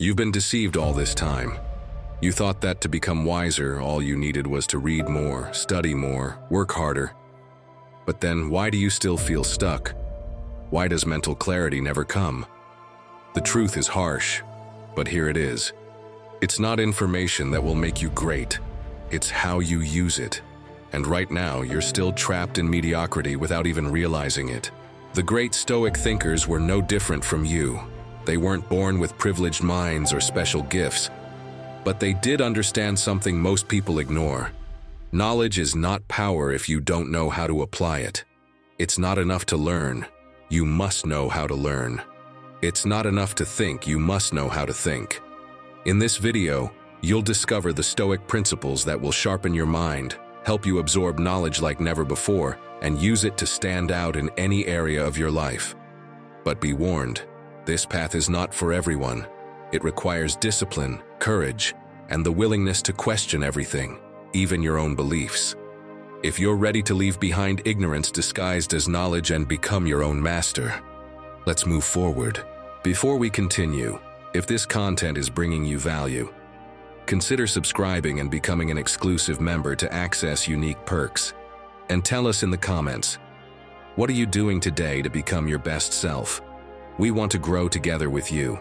You've been deceived all this time. You thought that to become wiser, all you needed was to read more, study more, work harder. But then, why do you still feel stuck? Why does mental clarity never come? The truth is harsh, but here it is. It's not information that will make you great. It's how you use it. And right now, you're still trapped in mediocrity without even realizing it. The great Stoic thinkers were no different from you. They weren't born with privileged minds or special gifts. But they did understand something most people ignore. Knowledge is not power if you don't know how to apply it. It's not enough to learn. You must know how to learn. It's not enough to think. You must know how to think. In this video, you'll discover the Stoic principles that will sharpen your mind, help you absorb knowledge like never before, and use it to stand out in any area of your life. But be warned, this path is not for everyone. It requires discipline, courage, and the willingness to question everything, even your own beliefs. If you're ready to leave behind ignorance disguised as knowledge and become your own master, let's move forward. Before we continue, if this content is bringing you value, consider subscribing and becoming an exclusive member to access unique perks. And tell us in the comments, what are you doing today to become your best self? We want to grow together with you.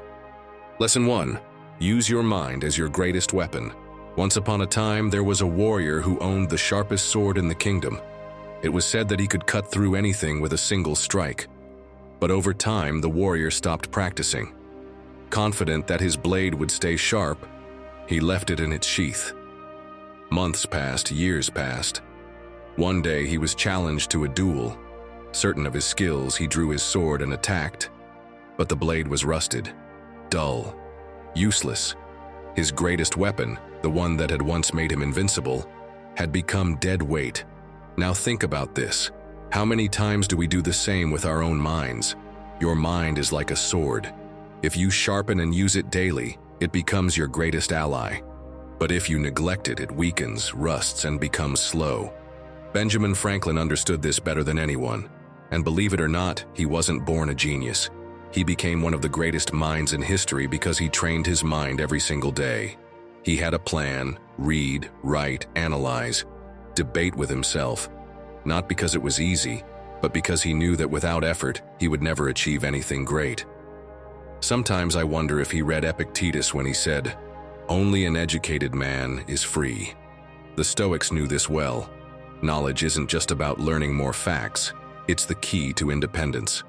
Lesson 1. Use your mind as your greatest weapon. Once upon a time, there was a warrior who owned the sharpest sword in the kingdom. It was said that he could cut through anything with a single strike. But over time, the warrior stopped practicing. Confident that his blade would stay sharp, he left it in its sheath. Months passed, years passed. One day, he was challenged to a duel. Certain of his skills, he drew his sword and attacked. But the blade was rusted, dull, useless. His greatest weapon, the one that had once made him invincible, had become dead weight. Now think about this. How many times do we do the same with our own minds? Your mind is like a sword. If you sharpen and use it daily, it becomes your greatest ally. But if you neglect it, it weakens, rusts, and becomes slow. Benjamin Franklin understood this better than anyone. And believe it or not, he wasn't born a genius. He became one of the greatest minds in history because he trained his mind every single day. He had a plan: read, write, analyze, debate with himself. Not because it was easy, but because he knew that without effort, he would never achieve anything great. Sometimes I wonder if he read Epictetus when he said, "Only an educated man is free." The Stoics knew this well. Knowledge isn't just about learning more facts, it's the key to independence.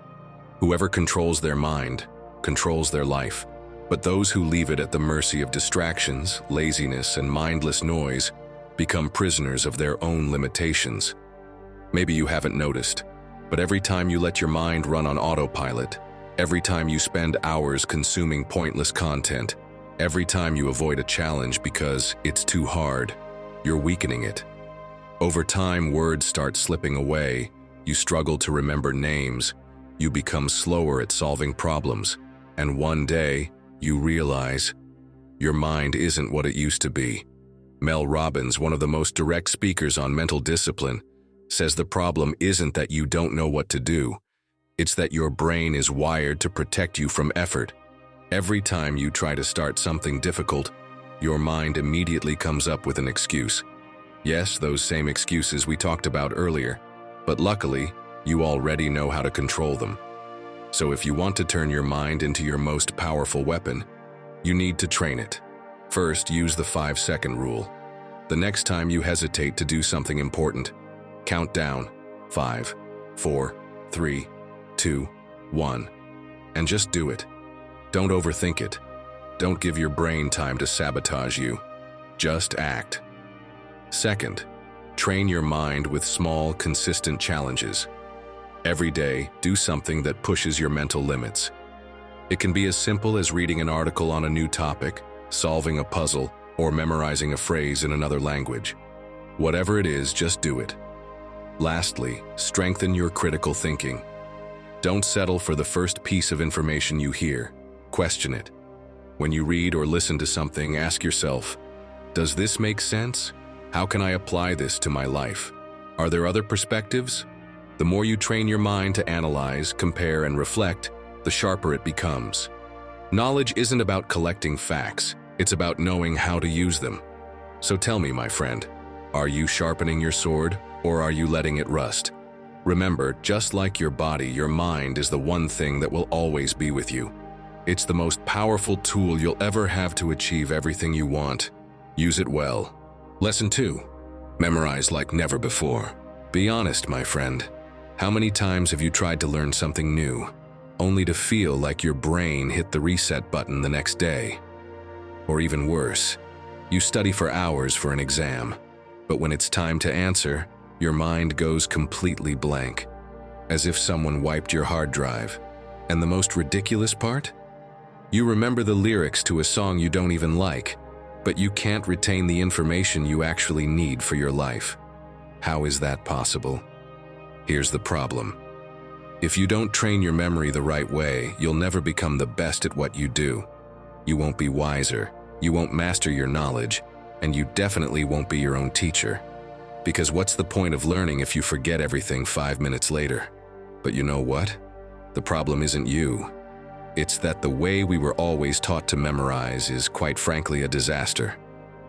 Whoever controls their mind, controls their life. But those who leave it at the mercy of distractions, laziness, and mindless noise become prisoners of their own limitations. Maybe you haven't noticed, but every time you let your mind run on autopilot, every time you spend hours consuming pointless content, every time you avoid a challenge because it's too hard, you're weakening it. Over time, words start slipping away. You struggle to remember names. You become slower at solving problems. And one day, you realize your mind isn't what it used to be. Mel Robbins, one of the most direct speakers on mental discipline, says the problem isn't that you don't know what to do. It's that your brain is wired to protect you from effort. Every time you try to start something difficult, your mind immediately comes up with an excuse. Yes, those same excuses we talked about earlier, but luckily, you already know how to control them. So if you want to turn your mind into your most powerful weapon, you need to train it. First, use the 5-second rule. The next time you hesitate to do something important, count down 5, 4, 3, 2, 1, and just do it. Don't overthink it. Don't give your brain time to sabotage you. Just act. Second, train your mind with small, consistent challenges. Every day, do something that pushes your mental limits. It can be as simple as reading an article on a new topic, solving a puzzle, or memorizing a phrase in another language. Whatever it is, just do it. Lastly, strengthen your critical thinking. Don't settle for the first piece of information you hear. Question it. When you read or listen to something, ask yourself, does this make sense? How can I apply this to my life? Are there other perspectives? The more you train your mind to analyze, compare, and reflect, the sharper it becomes. Knowledge isn't about collecting facts, it's about knowing how to use them. So tell me, my friend, are you sharpening your sword or are you letting it rust? Remember, just like your body, your mind is the one thing that will always be with you. It's the most powerful tool you'll ever have to achieve everything you want. Use it well. Lesson 2. Memorize like never before. Be honest, my friend. How many times have you tried to learn something new, only to feel like your brain hit the reset button the next day? Or even worse, you study for hours for an exam, but when it's time to answer, your mind goes completely blank, as if someone wiped your hard drive. And the most ridiculous part? You remember the lyrics to a song you don't even like, but you can't retain the information you actually need for your life. How is that possible? Here's the problem. If you don't train your memory the right way, you'll never become the best at what you do. You won't be wiser, you won't master your knowledge, and you definitely won't be your own teacher. Because what's the point of learning if you forget everything 5 minutes later? But you know what? The problem isn't you. It's that the way we were always taught to memorize is, quite frankly, a disaster.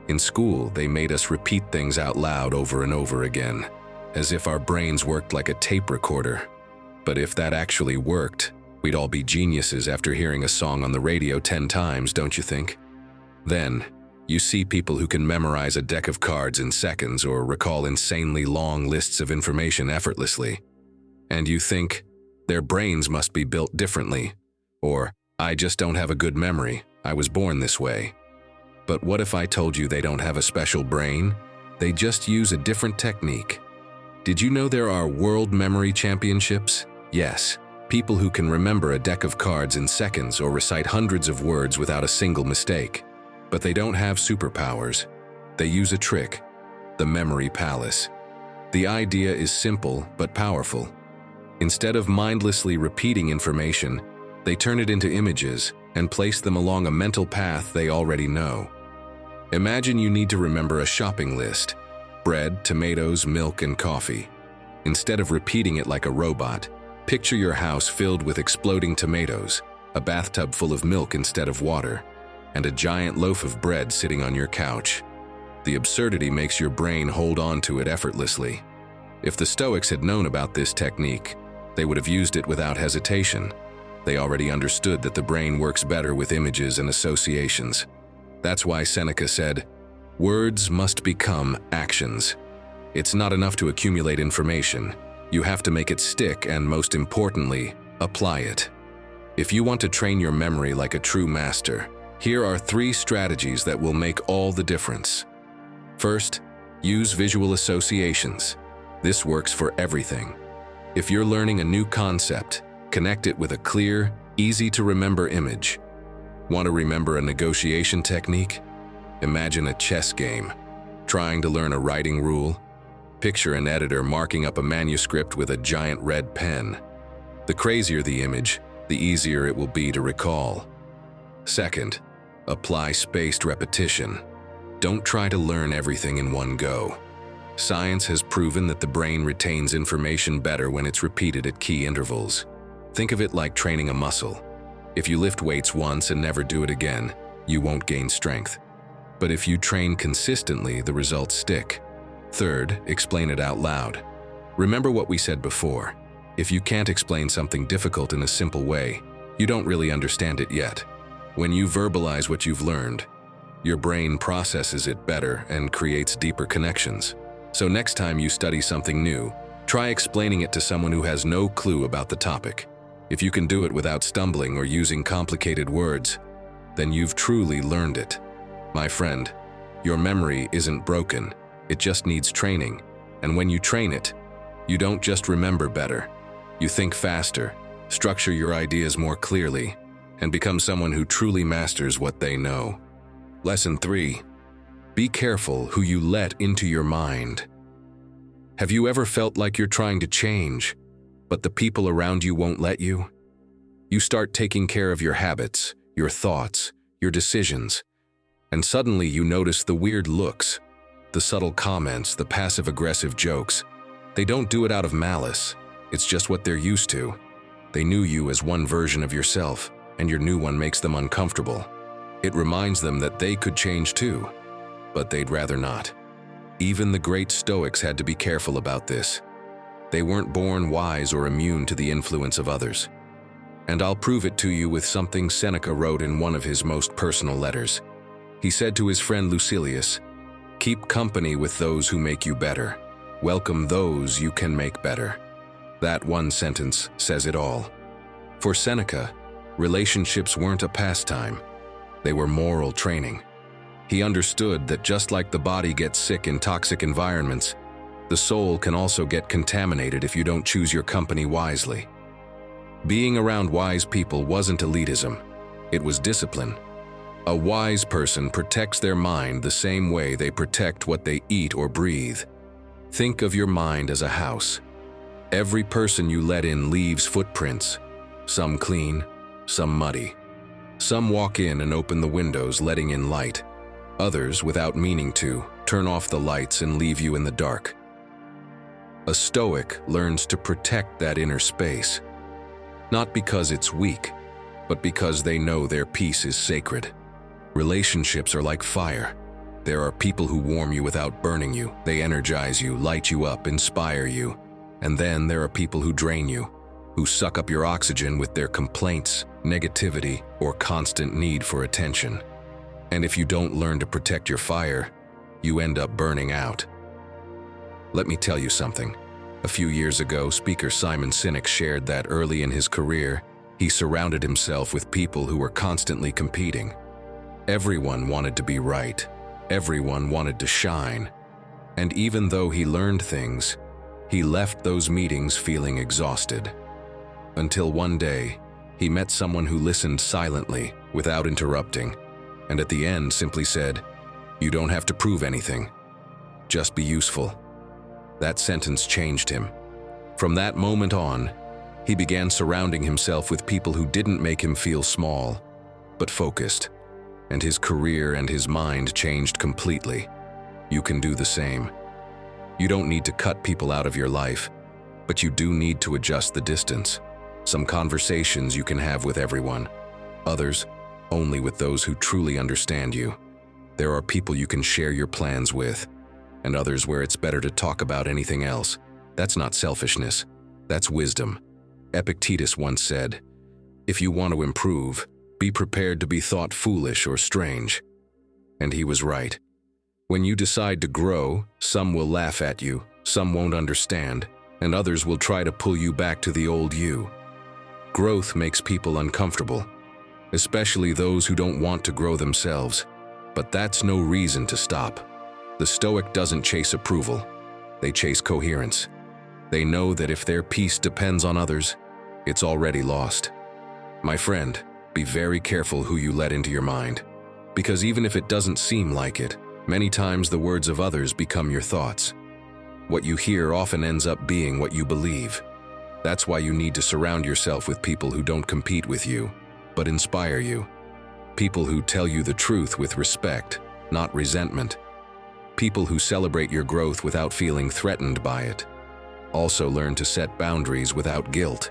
In school, they made us repeat things out loud over and over again, as if our brains worked like a tape recorder. But if that actually worked, we'd all be geniuses after hearing a song on the radio 10 times, don't you think? Then, you see people who can memorize a deck of cards in seconds or recall insanely long lists of information effortlessly. And you think, their brains must be built differently. Or, I just don't have a good memory, I was born this way. But what if I told you they don't have a special brain? They just use a different technique. Did you know there are world memory championships? Yes, people who can remember a deck of cards in seconds or recite hundreds of words without a single mistake. But they don't have superpowers. They use a trick, the memory palace. The idea is simple but powerful. Instead of mindlessly repeating information, they turn it into images and place them along a mental path they already know. Imagine you need to remember a shopping list: bread, tomatoes, milk, and coffee. Instead of repeating it like a robot, picture your house filled with exploding tomatoes, a bathtub full of milk instead of water, and a giant loaf of bread sitting on your couch. The absurdity makes your brain hold on to it effortlessly. If the Stoics had known about this technique, they would have used it without hesitation. They already understood that the brain works better with images and associations. That's why Seneca said, "Words must become actions." It's not enough to accumulate information. You have to make it stick and, most importantly, apply it. If you want to train your memory like a true master, here are 3 strategies that will make all the difference. First, use visual associations. This works for everything. If you're learning a new concept, connect it with a clear, easy-to-remember image. Want to remember a negotiation technique? Imagine a chess game. Trying to learn a writing rule? Picture an editor marking up a manuscript with a giant red pen. The crazier the image, the easier it will be to recall. Second, apply spaced repetition. Don't try to learn everything in one go. Science has proven that the brain retains information better when it's repeated at key intervals. Think of it like training a muscle. If you lift weights once and never do it again, you won't gain strength. But if you train consistently, the results stick. Third, explain it out loud. Remember what we said before. If you can't explain something difficult in a simple way, you don't really understand it yet. When you verbalize what you've learned, your brain processes it better and creates deeper connections. So next time you study something new, try explaining it to someone who has no clue about the topic. If you can do it without stumbling or using complicated words, then you've truly learned it. My friend, your memory isn't broken, it just needs training. And when you train it, you don't just remember better. You think faster, structure your ideas more clearly, and become someone who truly masters what they know. Lesson 3. Be careful who you let into your mind. Have you ever felt like you're trying to change, but the people around you won't let you? You start taking care of your habits, your thoughts, your decisions, and suddenly you notice the weird looks, the subtle comments, the passive-aggressive jokes. They don't do it out of malice, it's just what they're used to. They knew you as one version of yourself, and your new one makes them uncomfortable. It reminds them that they could change too, but they'd rather not. Even the great Stoics had to be careful about this. They weren't born wise or immune to the influence of others. And I'll prove it to you with something Seneca wrote in one of his most personal letters. He said to his friend Lucilius, "Keep company with those who make you better. Welcome those you can make better." That one sentence says it all. For Seneca, relationships weren't a pastime. They were moral training. He understood that just like the body gets sick in toxic environments, the soul can also get contaminated if you don't choose your company wisely. Being around wise people wasn't elitism, it was discipline. A wise person protects their mind the same way they protect what they eat or breathe. Think of your mind as a house. Every person you let in leaves footprints, some clean, some muddy. Some walk in and open the windows, letting in light. Others, without meaning to, turn off the lights and leave you in the dark. A Stoic learns to protect that inner space, not because it's weak, but because they know their peace is sacred. Relationships are like fire. There are people who warm you without burning you. They energize you, light you up, inspire you. And then there are people who drain you, who suck up your oxygen with their complaints, negativity, or constant need for attention. And if you don't learn to protect your fire, you end up burning out. Let me tell you something. A few years ago, speaker Simon Sinek shared that early in his career, he surrounded himself with people who were constantly competing. Everyone wanted to be right. Everyone wanted to shine. And even though he learned things, he left those meetings feeling exhausted. Until one day, he met someone who listened silently, without interrupting, and at the end simply said, "You don't have to prove anything. Just be useful." That sentence changed him. From that moment on, he began surrounding himself with people who didn't make him feel small, but focused, and his career and his mind changed completely. You can do the same. You don't need to cut people out of your life, but you do need to adjust the distance. Some conversations you can have with everyone, others only with those who truly understand you. There are people you can share your plans with, and others where it's better to talk about anything else. That's not selfishness, that's wisdom. Epictetus once said, "If you want to improve, be prepared to be thought foolish or strange." And he was right. When you decide to grow, some will laugh at you, some won't understand, and others will try to pull you back to the old you. Growth makes people uncomfortable, especially those who don't want to grow themselves. But that's no reason to stop. The Stoic doesn't chase approval, they chase coherence. They know that if their peace depends on others, it's already lost. My friend, be very careful who you let into your mind, because even if it doesn't seem like it, many times the words of others become your thoughts. What you hear often ends up being what you believe. That's why you need to surround yourself with people who don't compete with you, but inspire you. People who tell you the truth with respect, not resentment. People who celebrate your growth without feeling threatened by it. Also learn to set boundaries without guilt.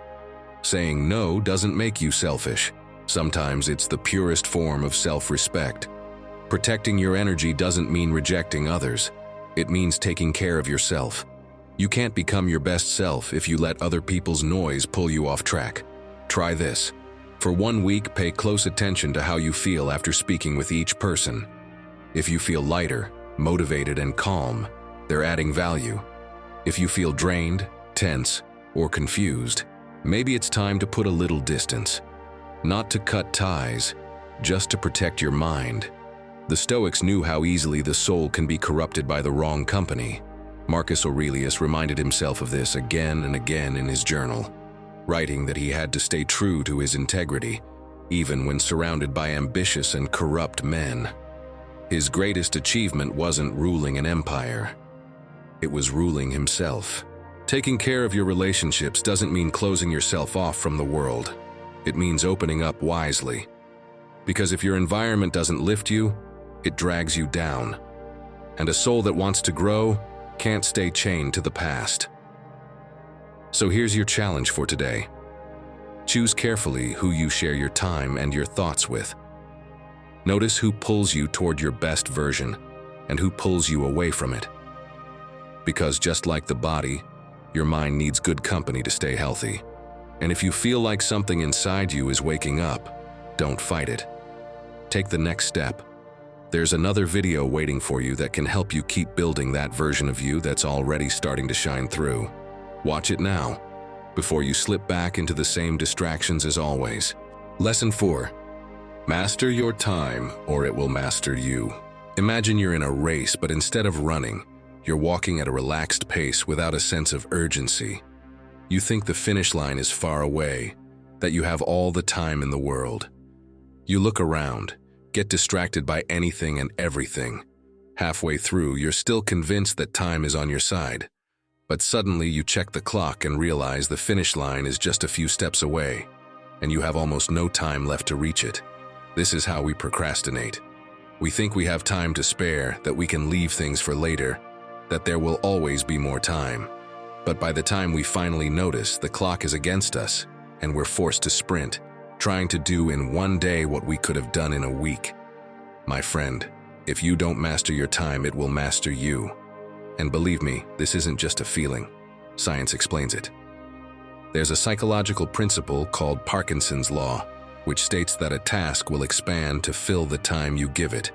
Saying no doesn't make you selfish. Sometimes it's the purest form of self-respect. Protecting your energy doesn't mean rejecting others. It means taking care of yourself. You can't become your best self if you let other people's noise pull you off track. Try this. For 1 week, pay close attention to how you feel after speaking with each person. If you feel lighter, motivated, and calm, they're adding value. If you feel drained, tense, or confused, maybe it's time to put a little distance. Not to cut ties, just to protect your mind. The Stoics knew how easily the soul can be corrupted by the wrong company. Marcus Aurelius reminded himself of this again and again in his journal, writing that he had to stay true to his integrity, even when surrounded by ambitious and corrupt men. His greatest achievement wasn't ruling an empire. It was ruling himself. Taking care of your relationships doesn't mean closing yourself off from the world. It means opening up wisely. Because if your environment doesn't lift you, it drags you down. And a soul that wants to grow can't stay chained to the past. So here's your challenge for today. Choose carefully who you share your time and your thoughts with. Notice who pulls you toward your best version and who pulls you away from it. Because just like the body, your mind needs good company to stay healthy. And if you feel like something inside you is waking up, don't fight it. Take the next step. There's another video waiting for you that can help you keep building that version of you that's already starting to shine through. Watch it now, before you slip back into the same distractions as always. Lesson 4. Master your time, or it will master you. Imagine you're in a race, but instead of running, you're walking at a relaxed pace without a sense of urgency. You think the finish line is far away, that you have all the time in the world. You look around, get distracted by anything and everything. Halfway through, you're still convinced that time is on your side. But suddenly you check the clock and realize the finish line is just a few steps away, and you have almost no time left to reach it. This is how we procrastinate. We think we have time to spare, that we can leave things for later, that there will always be more time. But by the time we finally notice, the clock is against us, and we're forced to sprint, trying to do in one day what we could have done in a week. My friend, if you don't master your time, it will master you. And believe me, this isn't just a feeling. Science explains it. There's a psychological principle called Parkinson's law, which states that a task will expand to fill the time you give it.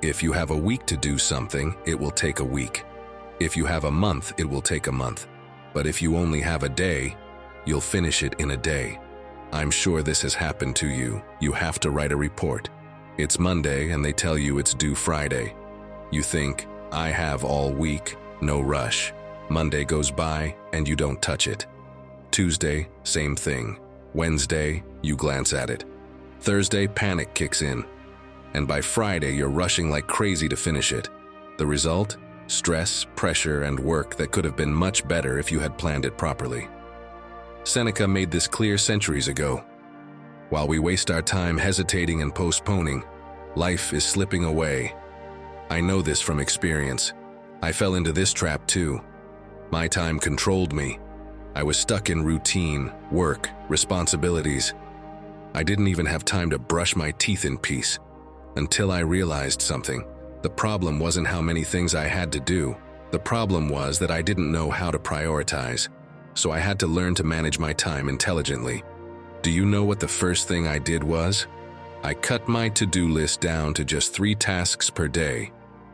If you have a week to do something, it will take a week. If you have a month, it will take a month. But if you only have a day, you'll finish it in a day. I'm sure this has happened to you. You have to write a report. It's Monday and they tell you it's due Friday. You think, I have all week, no rush. Monday goes by and you don't touch it. Tuesday, same thing. Wednesday, you glance at it. Thursday, panic kicks in. And by Friday, you're rushing like crazy to finish it. The result? Stress, pressure, and work that could have been much better if you had planned it properly. Seneca made this clear centuries ago. While we waste our time hesitating and postponing, life is slipping away. I know this from experience. I fell into this trap too. My time controlled me. I was stuck in routine, work, responsibilities. I didn't even have time to brush my teeth in peace. Until I realized something. The problem wasn't how many things I had to do. The problem was that I didn't know how to prioritize. So I had to learn to manage my time intelligently. Do you know what the first thing I did was? I cut my to-do list down to just 3 tasks per day.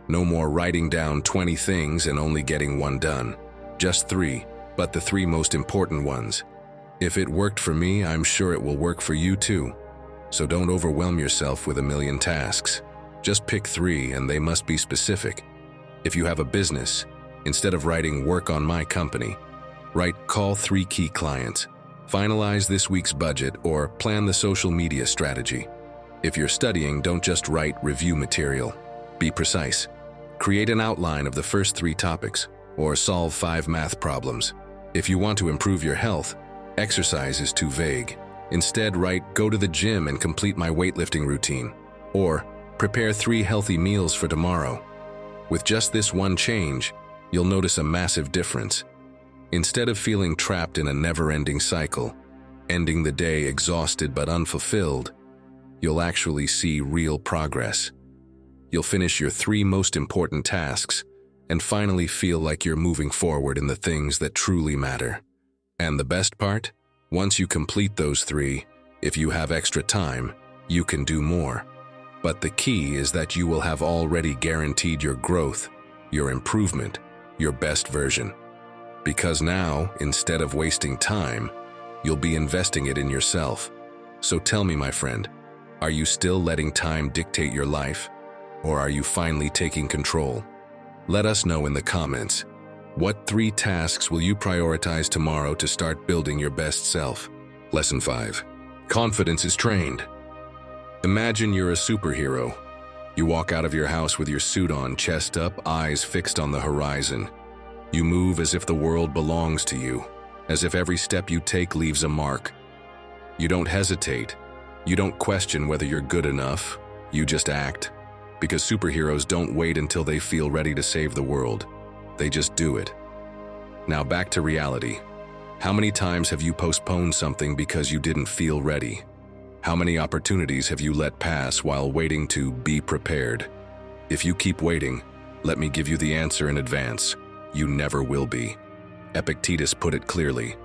No more writing down 20 things and only getting 1 done. Just 3, but the 3 most important ones. If it worked for me, I'm sure it will work for you too. So don't overwhelm yourself with a million tasks. Just pick 3 and they must be specific. If you have a business, instead of writing work on my company, write call 3 key clients, finalize this week's budget, or plan the social media strategy. If you're studying, don't just write review material. Be precise. Create an outline of the first 3 topics, or solve 5 math problems. If you want to improve your health, exercise is too vague. Instead, write go to the gym and complete my weightlifting routine, or prepare 3 healthy meals for tomorrow. With just this one change, you'll notice a massive difference. Instead of feeling trapped in a never-ending cycle, ending the day exhausted but unfulfilled, you'll actually see real progress. You'll finish your 3 most important tasks and finally feel like you're moving forward in the things that truly matter. And the best part? Once you complete those 3, if you have extra time, you can do more. But the key is that you will have already guaranteed your growth, your improvement, your best version. Because now, instead of wasting time, you'll be investing it in yourself. So tell me, my friend, are you still letting time dictate your life? Or are you finally taking control? Let us know in the comments. What 3 tasks will you prioritize tomorrow to start building your best self? Lesson 5. Confidence is trained. Imagine you're a superhero. You walk out of your house with your suit on, chest up, eyes fixed on the horizon. You move as if the world belongs to you, as if every step you take leaves a mark. You don't hesitate. You don't question whether you're good enough. You just act. Because superheroes don't wait until they feel ready to save the world. They just do it. Now back to reality. How many times have you postponed something because you didn't feel ready? How many opportunities have you let pass while waiting to be prepared? If you keep waiting, let me give you the answer in advance. You never will be. Epictetus put it clearly.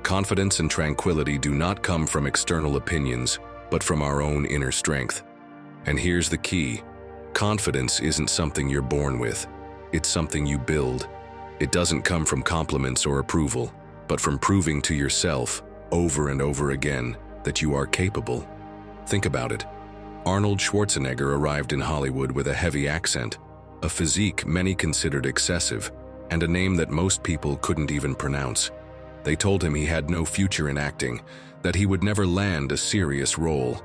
Confidence and tranquility do not come from external opinions, but from our own inner strength. And here's the key. Confidence isn't something you're born with. It's something you build. It doesn't come from compliments or approval, but from proving to yourself, over and over again, that you are capable. Think about it. Arnold Schwarzenegger arrived in Hollywood with a heavy accent, a physique many considered excessive, and a name that most people couldn't even pronounce. They told him he had no future in acting, that he would never land a serious role.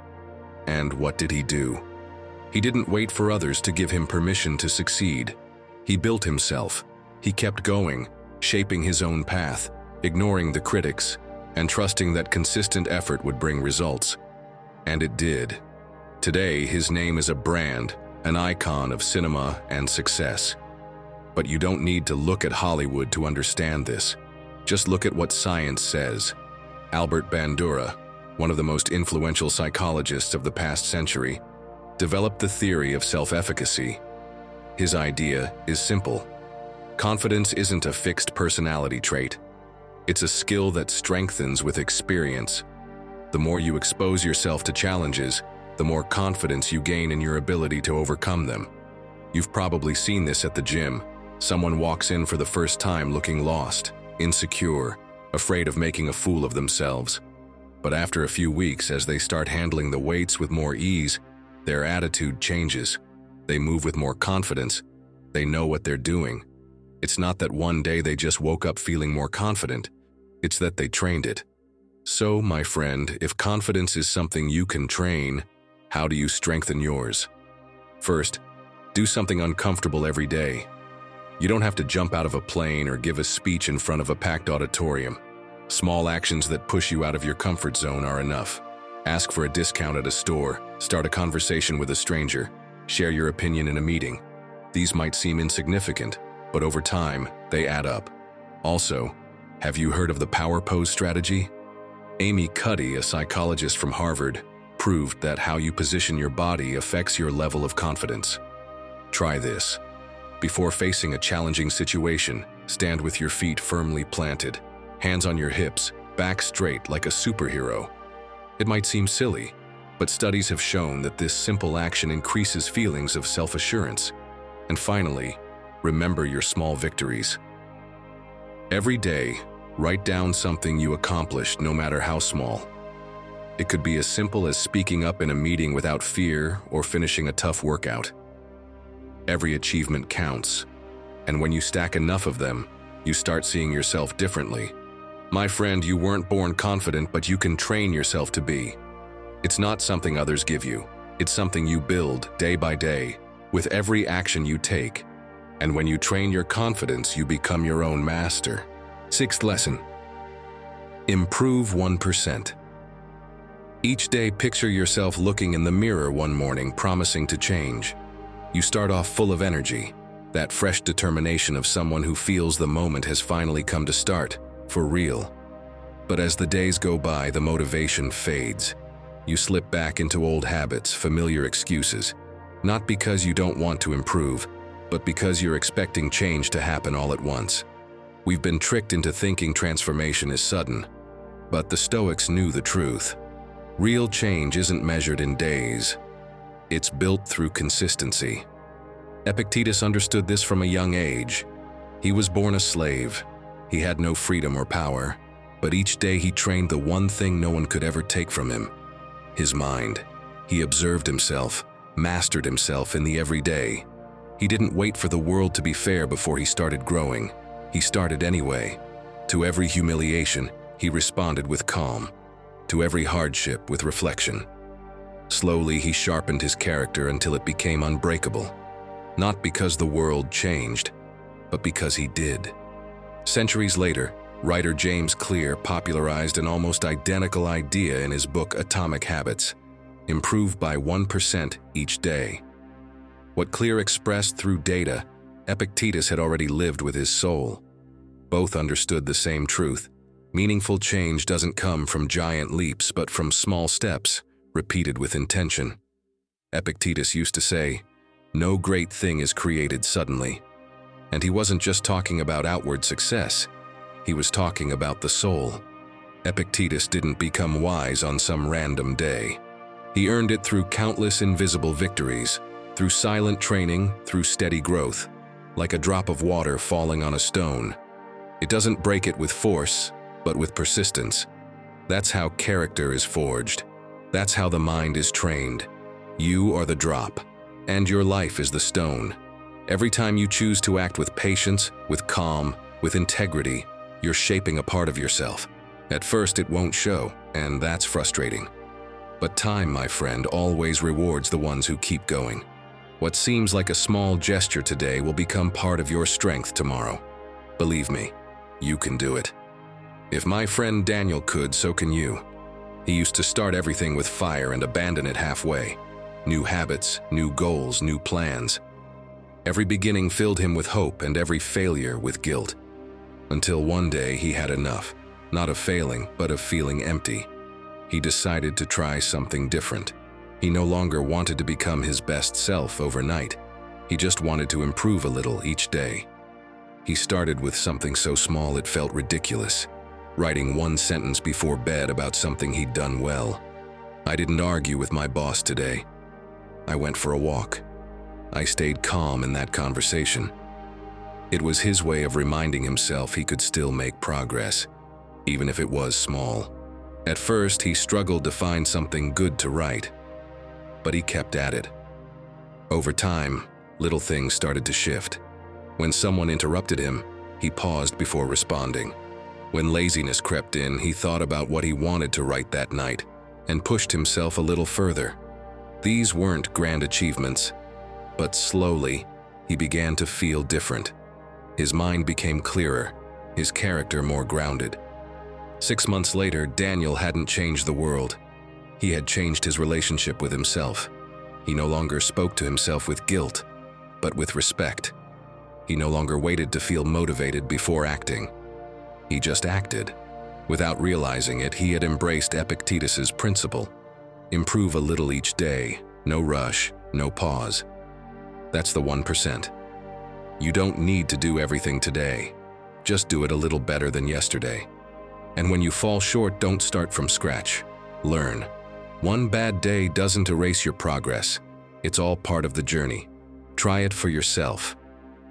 And what did he do? He didn't wait for others to give him permission to succeed. He built himself. He kept going, shaping his own path, ignoring the critics, and trusting that consistent effort would bring results. And it did. Today, his name is a brand, an icon of cinema and success. But you don't need to look at Hollywood to understand this. Just look at what science says. Albert Bandura, one of the most influential psychologists of the past century, developed the theory of self-efficacy. His idea is simple. Confidence isn't a fixed personality trait. It's a skill that strengthens with experience. The more you expose yourself to challenges, the more confidence you gain in your ability to overcome them. You've probably seen this at the gym. Someone walks in for the first time looking lost, insecure, afraid of making a fool of themselves. But after a few weeks, as they start handling the weights with more ease, their attitude changes. They move with more confidence. They know what they're doing. It's not that one day they just woke up feeling more confident. It's that they trained it. So, my friend, if confidence is something you can train, how do you strengthen yours? First, do something uncomfortable every day. You don't have to jump out of a plane or give a speech in front of a packed auditorium. Small actions that push you out of your comfort zone are enough. Ask for a discount at a store, start a conversation with a stranger, share your opinion in a meeting. These might seem insignificant, but over time, they add up. Also, have you heard of the power pose strategy? Amy Cuddy, a psychologist from Harvard, proved that how you position your body affects your level of confidence. Try this. Before facing a challenging situation, stand with your feet firmly planted, hands on your hips, back straight like a superhero. It might seem silly, but studies have shown that this simple action increases feelings of self-assurance. And finally, remember your small victories. Every day, write down something you accomplished, no matter how small. It could be as simple as speaking up in a meeting without fear or finishing a tough workout. Every achievement counts, and when you stack enough of them, you start seeing yourself differently. My friend, you weren't born confident, but you can train yourself to be. It's not something others give you. It's something you build day by day, with every action you take. And when you train your confidence, you become your own master. Sixth lesson. Improve 1%. Each day, picture yourself looking in the mirror one morning, promising to change. You start off full of energy, that fresh determination of someone who feels the moment has finally come to start, for real. But as the days go by, the motivation fades. You slip back into old habits, familiar excuses, not because you don't want to improve, but because you're expecting change to happen all at once. We've been tricked into thinking transformation is sudden, but the Stoics knew the truth. Real change isn't measured in days. It's built through consistency. Epictetus understood this from a young age. He was born a slave. He had no freedom or power, but each day he trained the one thing no one could ever take from him: his mind. He observed himself, mastered himself in the everyday. He didn't wait for the world to be fair before he started growing. He started anyway. To every humiliation, he responded with calm. To every hardship, with reflection. Slowly, he sharpened his character until it became unbreakable. Not because the world changed, but because he did. Centuries later, writer James Clear popularized an almost identical idea in his book Atomic Habits: improve by 1% each day. What Clear expressed through data, Epictetus had already lived with his soul. Both understood the same truth: Meaningful change doesn't come from giant leaps, but from small steps, repeated with intention. Epictetus used to say, "No great thing is created suddenly." And he wasn't just talking about outward success. He was talking about the soul. Epictetus didn't become wise on some random day. He earned it through countless invisible victories, through silent training, through steady growth, like a drop of water falling on a stone. It doesn't break it with force, but with persistence. That's how character is forged. That's how the mind is trained. You are the drop, and your life is the stone. Every time you choose to act with patience, with calm, with integrity, you're shaping a part of yourself. At first it won't show, and that's frustrating. But time, my friend, always rewards the ones who keep going. What seems like a small gesture today will become part of your strength tomorrow. Believe me, you can do it. If my friend Daniel could, so can you. He used to start everything with fire and abandon it halfway. New habits, new goals, new plans. Every beginning filled him with hope and every failure with guilt. Until one day he had enough, not of failing, but of feeling empty. He decided to try something different. He no longer wanted to become his best self overnight. He just wanted to improve a little each day. He started with something so small it felt ridiculous. Writing one sentence before bed about something he'd done well. I didn't argue with my boss today. I went for a walk. I stayed calm in that conversation. It was his way of reminding himself he could still make progress, even if it was small. At first, he struggled to find something good to write, but he kept at it. Over time, little things started to shift. When someone interrupted him, he paused before responding. When laziness crept in, he thought about what he wanted to write that night and pushed himself a little further. These weren't grand achievements, but slowly, he began to feel different. His mind became clearer, his character more grounded. 6 months later, Daniel hadn't changed the world. He had changed his relationship with himself. He no longer spoke to himself with guilt, but with respect. He no longer waited to feel motivated before acting. He just acted. Without realizing it, he had embraced Epictetus's principle. Improve a little each day, no rush, no pause. That's the 1%. You don't need to do everything today. Just do it a little better than yesterday. And when you fall short, don't start from scratch. Learn. One bad day doesn't erase your progress. It's all part of the journey. Try it for yourself.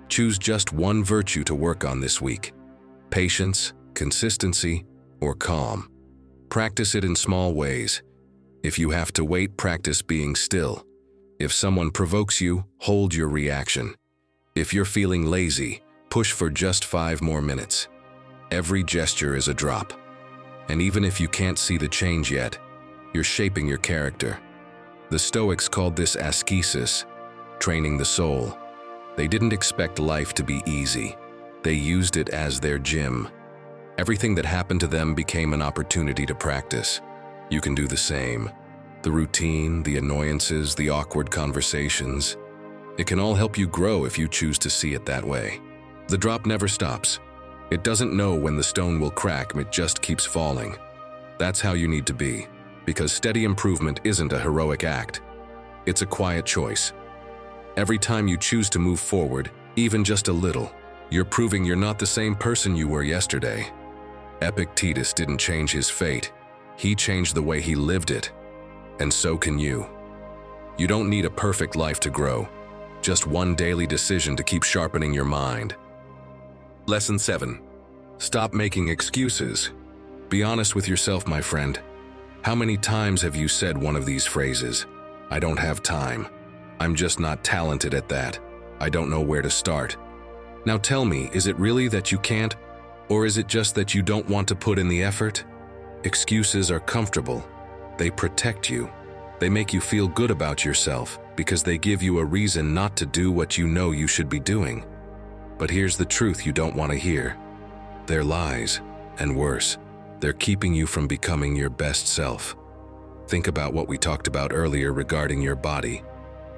Choose just one virtue to work on this week. Patience, consistency, or calm. Practice it in small ways. If you have to wait, practice being still. If someone provokes you, hold your reaction. If you're feeling lazy, push for just 5 more minutes. Every gesture is a drop. And even if you can't see the change yet, you're shaping your character. The Stoics called this ascesis, training the soul. They didn't expect life to be easy. They used it as their gym. Everything that happened to them became an opportunity to practice. You can do the same. The routine, the annoyances, the awkward conversations. It can all help you grow if you choose to see it that way. The drop never stops. It doesn't know when the stone will crack, it just keeps falling. That's how you need to be, because steady improvement isn't a heroic act. It's a quiet choice. Every time you choose to move forward, even just a little, you're proving you're not the same person you were yesterday. Epictetus didn't change his fate. He changed the way he lived it. And so can you. You don't need a perfect life to grow. Just one daily decision to keep sharpening your mind. Lesson 7. Stop making excuses. Be honest with yourself, my friend. How many times have you said one of these phrases? I don't have time. I'm just not talented at that. I don't know where to start. Now tell me, is it really that you can't? Or is it just that you don't want to put in the effort? Excuses are comfortable. They protect you. They make you feel good about yourself because they give you a reason not to do what you know you should be doing. But here's the truth you don't want to hear. They're lies, and worse, they're keeping you from becoming your best self. Think about what we talked about earlier regarding your body.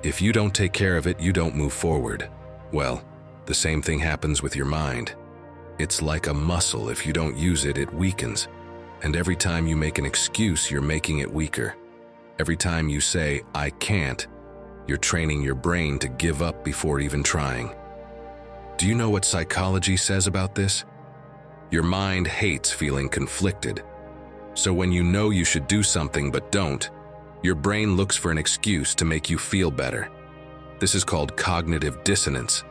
If you don't take care of it, you don't move forward. Well, the same thing happens with your mind. It's like a muscle. If you don't use it, it weakens. And every time you make an excuse, you're making it weaker. Every time you say, "I can't," you're training your brain to give up before even trying. Do you know what psychology says about this? Your mind hates feeling conflicted. So when you know you should do something but don't, your brain looks for an excuse to make you feel better. This is called cognitive dissonance.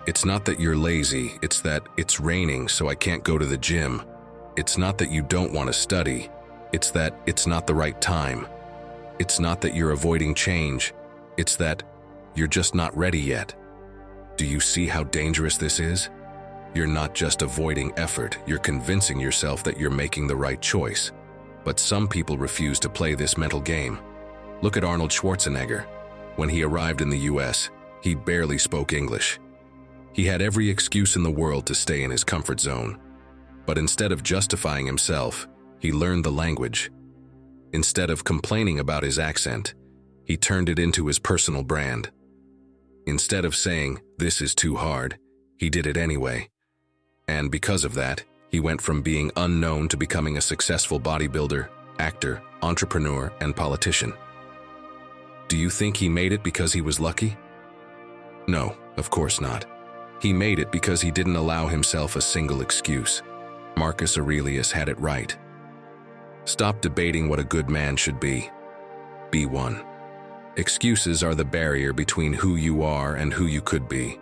It's not that you're lazy, it's that it's raining so I can't go to the gym. It's not that you don't want to study, it's that it's not the right time. It's not that you're avoiding change, it's that you're just not ready yet. Do you see how dangerous this is? You're not just avoiding effort, you're convincing yourself that you're making the right choice. But some people refuse to play this mental game. Look at Arnold Schwarzenegger. When he arrived in the US, he barely spoke English. He had every excuse in the world to stay in his comfort zone. But instead of justifying himself, he learned the language. Instead of complaining about his accent, he turned it into his personal brand. Instead of saying, "This is too hard," he did it anyway. And because of that, he went from being unknown to becoming a successful bodybuilder, actor, entrepreneur, and politician. Do you think he made it because he was lucky? No, of course not. He made it because he didn't allow himself a single excuse. Marcus Aurelius had it right. Stop debating what a good man should be. Be one. Excuses are the barrier between who you are and who you could be.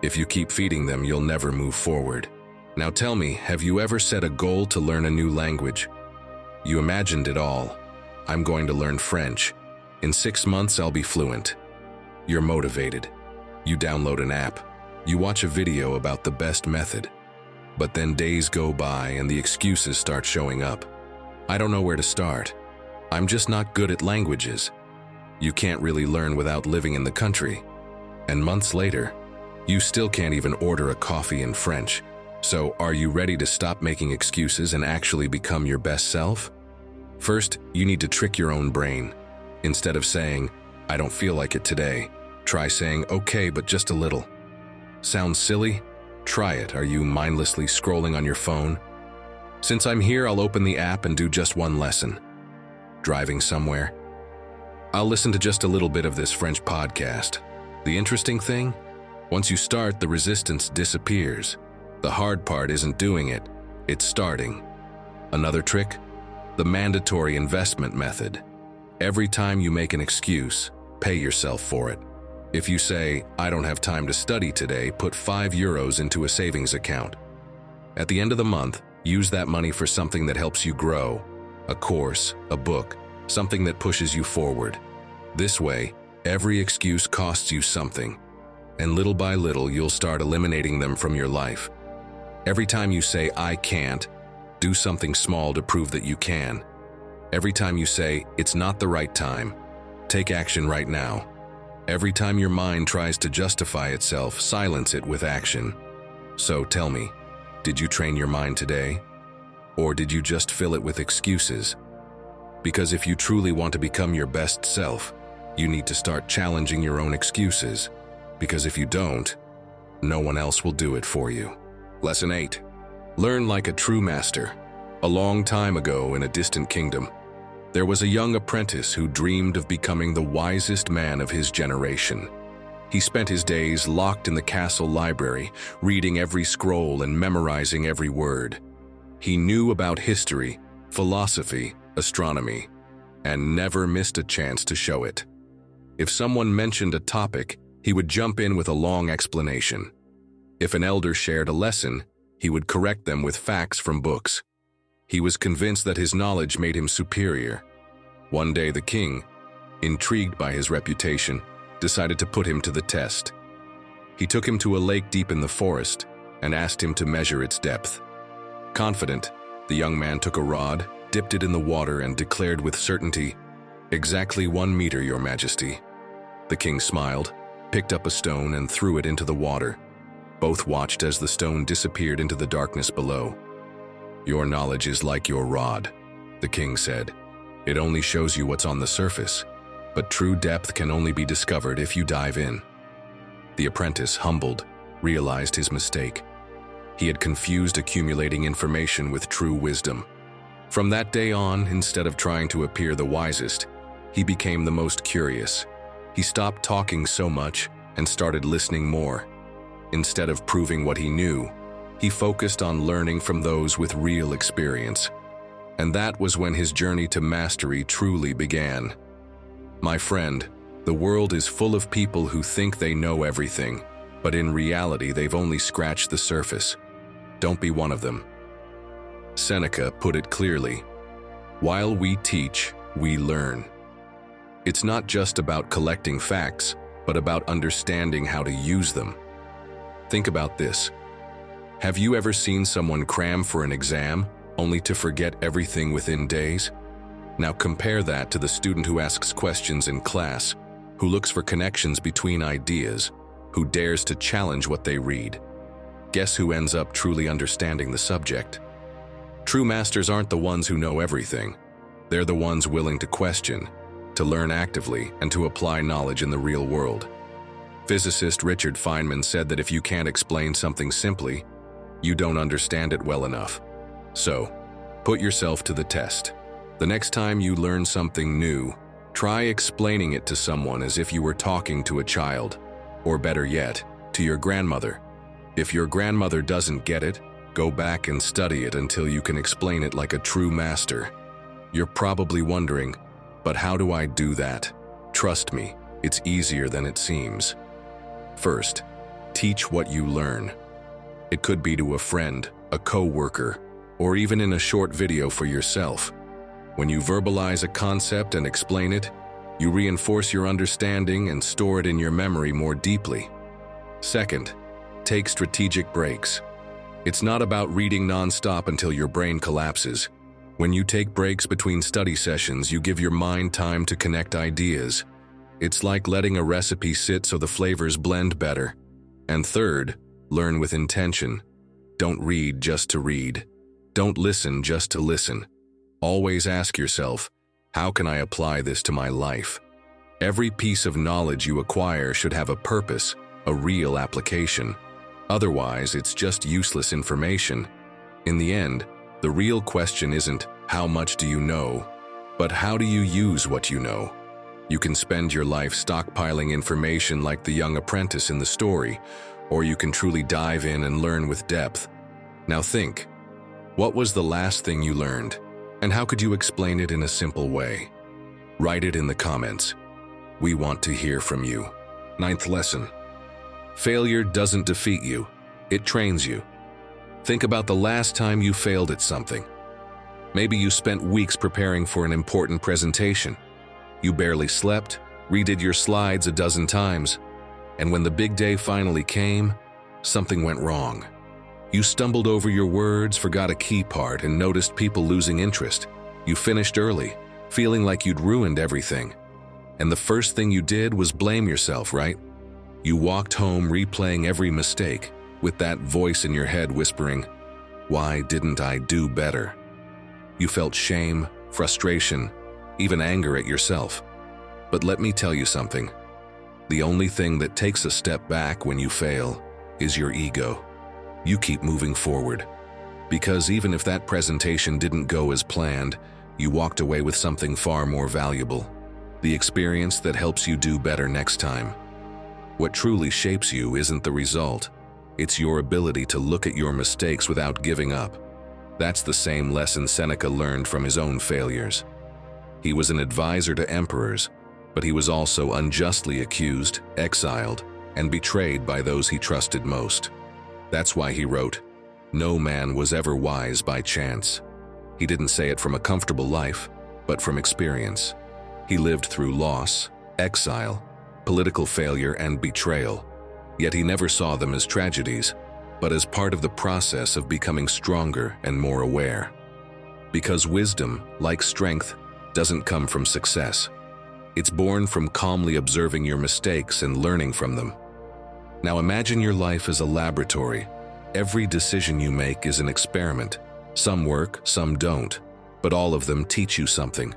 If you keep feeding them, you'll never move forward. Now tell me, have you ever set a goal to learn a new language? You imagined it all. I'm going to learn French. In 6 months, I'll be fluent. You're motivated. You download an app. You watch a video about the best method. But then days go by and the excuses start showing up. I don't know where to start. I'm just not good at languages. You can't really learn without living in the country. And months later, you still can't even order a coffee in French. So, are you ready to stop making excuses and actually become your best self? First, you need to trick your own brain. Instead of saying, "I don't feel like it today," try saying, "Okay, but just a little." Sounds silly? Try it. Are you mindlessly scrolling on your phone? Since I'm here, I'll open the app and do just one lesson. Driving somewhere? I'll listen to just a little bit of this French podcast. The interesting thing? Once you start, the resistance disappears. The hard part isn't doing it, it's starting. Another trick? The mandatory investment method. Every time you make an excuse, pay yourself for it. If you say, "I don't have time to study today," put €5 into a savings account. At the end of the month, use that money for something that helps you grow. A course, a book, something that pushes you forward. This way, every excuse costs you something. And little by little, you'll start eliminating them from your life. Every time you say, "I can't," do something small to prove that you can. Every time you say, "It's not the right time," take action right now. Every time your mind tries to justify itself, silence it with action. So tell me, did you train your mind today? Or did you just fill it with excuses? Because if you truly want to become your best self, you need to start challenging your own excuses. Because if you don't, no one else will do it for you. Lesson 8. Learn like a true master. A long time ago in a distant kingdom, there was a young apprentice who dreamed of becoming the wisest man of his generation. He spent his days locked in the castle library, reading every scroll and memorizing every word. He knew about history, philosophy, astronomy, and never missed a chance to show it. If someone mentioned a topic, he would jump in with a long explanation. If an elder shared a lesson, he would correct them with facts from books. He was convinced that his knowledge made him superior. One day the king, intrigued by his reputation, decided to put him to the test. He took him to a lake deep in the forest and asked him to measure its depth. Confident, the young man took a rod, dipped it in the water, and declared with certainty, "Exactly 1 meter, Your Majesty." The king smiled, picked up a stone, and threw it into the water. Both watched as the stone disappeared into the darkness below. "Your knowledge is like your rod," the king said. "It only shows you what's on the surface, but true depth can only be discovered if you dive in." The apprentice, humbled, realized his mistake. He had confused accumulating information with true wisdom. From that day on, instead of trying to appear the wisest, he became the most curious. He stopped talking so much and started listening more. Instead of proving what he knew, he focused on learning from those with real experience. And that was when his journey to mastery truly began. My friend, the world is full of people who think they know everything, but in reality they've only scratched the surface. Don't be one of them. Seneca put it clearly, "While we teach, we learn." It's not just about collecting facts, but about understanding how to use them. Think about this. Have you ever seen someone cram for an exam only to forget everything within days? Now compare that to the student who asks questions in class, who looks for connections between ideas, who dares to challenge what they read. Guess who ends up truly understanding the subject? True masters aren't the ones who know everything. They're the ones willing to question, to learn actively, and to apply knowledge in the real world. Physicist Richard Feynman said that if you can't explain something simply, you don't understand it well enough. So, put yourself to the test. The next time you learn something new, try explaining it to someone as if you were talking to a child, or better yet, to your grandmother. If your grandmother doesn't get it, go back and study it until you can explain it like a true master. You're probably wondering, but how do I do that? Trust me, it's easier than it seems. First, teach what you learn. It could be to a friend, a co-worker, or even in a short video for yourself. When you verbalize a concept and explain it, you reinforce your understanding and store it in your memory more deeply. Second, take strategic breaks. It's not about reading non-stop until your brain collapses. When you take breaks between study sessions, you give your mind time to connect ideas. It's like letting a recipe sit so the flavors blend better. And third, learn with intention. Don't read just to read. Don't listen just to listen. Always ask yourself, how can I apply this to my life? Every piece of knowledge you acquire should have a purpose, a real application. Otherwise, it's just useless information. In the end, the real question isn't, how much do you know, but how do you use what you know? You can spend your life stockpiling information like the young apprentice in the story, or you can truly dive in and learn with depth. Now think, what was the last thing you learned, and how could you explain it in a simple way? Write it in the comments. We want to hear from you. 9th lesson. Failure doesn't defeat you, it trains you. Think about the last time you failed at something. Maybe you spent weeks preparing for an important presentation. You barely slept, redid your slides a dozen times, and when the big day finally came, something went wrong. You stumbled over your words, forgot a key part, and noticed people losing interest. You finished early, feeling like you'd ruined everything. And the first thing you did was blame yourself, right? You walked home replaying every mistake, with that voice in your head whispering, "Why didn't I do better?" You felt shame, frustration, even anger at yourself. But let me tell you something. The only thing that takes a step back when you fail is your ego. You keep moving forward. Because even if that presentation didn't go as planned, you walked away with something far more valuable. The experience that helps you do better next time. What truly shapes you isn't the result. It's your ability to look at your mistakes without giving up. That's the same lesson Seneca learned from his own failures. He was an advisor to emperors, but he was also unjustly accused, exiled, and betrayed by those he trusted most. That's why he wrote, "No man was ever wise by chance." He didn't say it from a comfortable life, but from experience. He lived through loss, exile, political failure, and betrayal. Yet he never saw them as tragedies, but as part of the process of becoming stronger and more aware. Because wisdom, like strength, doesn't come from success. It's born from calmly observing your mistakes and learning from them. Now imagine your life as a laboratory. Every decision you make is an experiment. Some work, some don't, but all of them teach you something.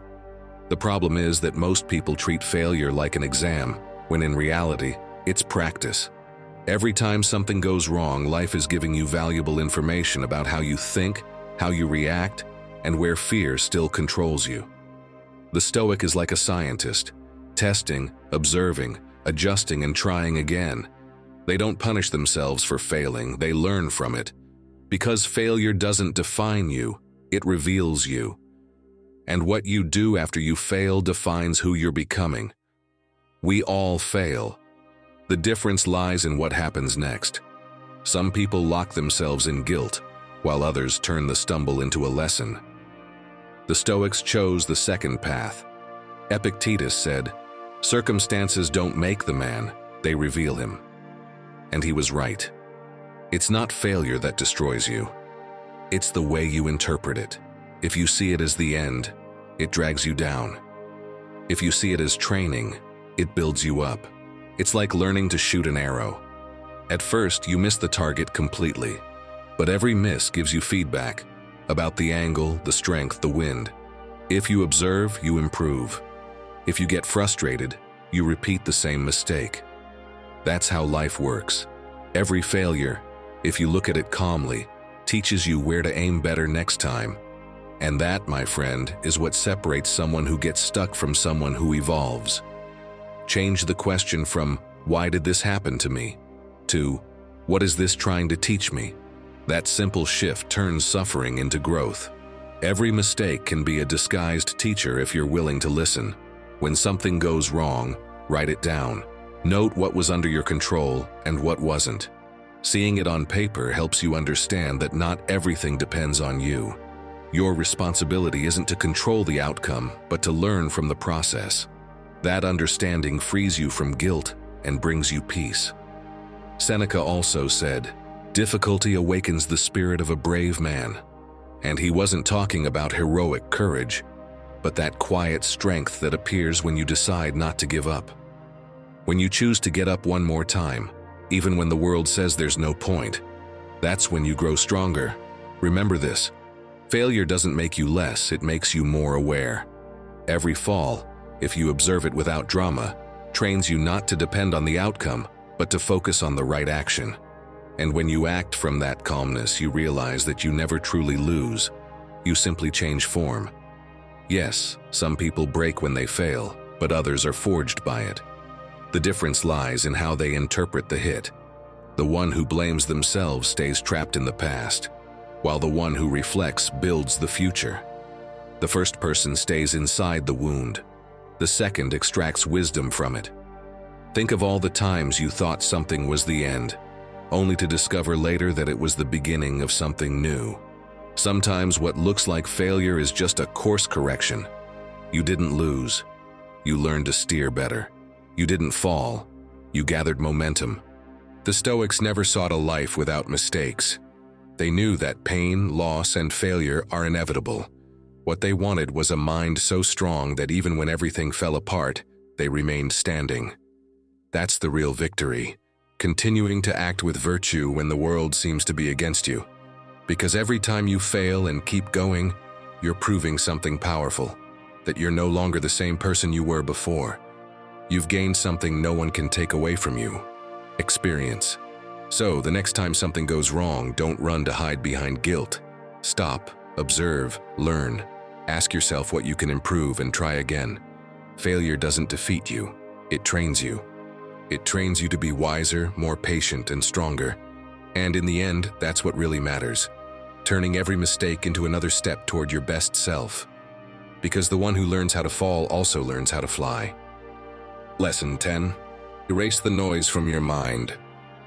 The problem is that most people treat failure like an exam, when in reality, it's practice. Every time something goes wrong, life is giving you valuable information about how you think, how you react, and where fear still controls you. The Stoic is like a scientist, testing, observing, adjusting, and trying again. They don't punish themselves for failing, they learn from it. Because failure doesn't define you, it reveals you. And what you do after you fail defines who you're becoming. We all fail. The difference lies in what happens next. Some people lock themselves in guilt, while others turn the stumble into a lesson. The Stoics chose the second path. Epictetus said, "Circumstances don't make the man, they reveal him." And he was right. It's not failure that destroys you. It's the way you interpret it. If you see it as the end, it drags you down. If you see it as training, it builds you up. It's like learning to shoot an arrow. At first, you miss the target completely, but every miss gives you feedback about the angle, the strength, the wind. If you observe, you improve. If you get frustrated, you repeat the same mistake. That's how life works. Every failure, if you look at it calmly, teaches you where to aim better next time. And that, my friend, is what separates someone who gets stuck from someone who evolves. Change the question from, "Why did this happen to me?" to, "What is this trying to teach me?" That simple shift turns suffering into growth. Every mistake can be a disguised teacher if you're willing to listen. When something goes wrong, write it down. Note what was under your control and what wasn't. Seeing it on paper helps you understand that not everything depends on you. Your responsibility isn't to control the outcome, but to learn from the process. That understanding frees you from guilt and brings you peace. Seneca also said, "Difficulty awakens the spirit of a brave man." And he wasn't talking about heroic courage, but that quiet strength that appears when you decide not to give up. When you choose to get up one more time, even when the world says there's no point, that's when you grow stronger. Remember this, failure doesn't make you less, it makes you more aware. Every fall, if you observe it without drama, trains you not to depend on the outcome, but to focus on the right action. And when you act from that calmness, you realize that you never truly lose. You simply change form. Yes, some people break when they fail, but others are forged by it. The difference lies in how they interpret the hit. The one who blames themselves stays trapped in the past, while the one who reflects builds the future. The first person stays inside the wound. The second extracts wisdom from it. Think of all the times you thought something was the end, only to discover later that it was the beginning of something new. Sometimes what looks like failure is just a course correction. You didn't lose. You learned to steer better. You didn't fall. You gathered momentum. The Stoics never sought a life without mistakes. They knew that pain, loss, and failure are inevitable. What they wanted was a mind so strong that even when everything fell apart, they remained standing. That's the real victory. Continuing to act with virtue when the world seems to be against you. Because every time you fail and keep going, you're proving something powerful, that you're no longer the same person you were before. You've gained something no one can take away from you: experience. So, the next time something goes wrong, don't run to hide behind guilt. Stop, observe, learn. Ask yourself what you can improve and try again. Failure doesn't defeat you, it trains you. It trains you to be wiser, more patient, and stronger. And in the end, that's what really matters. Turning every mistake into another step toward your best self. Because the one who learns how to fall also learns how to fly. Lesson 10. Erase the noise from your mind.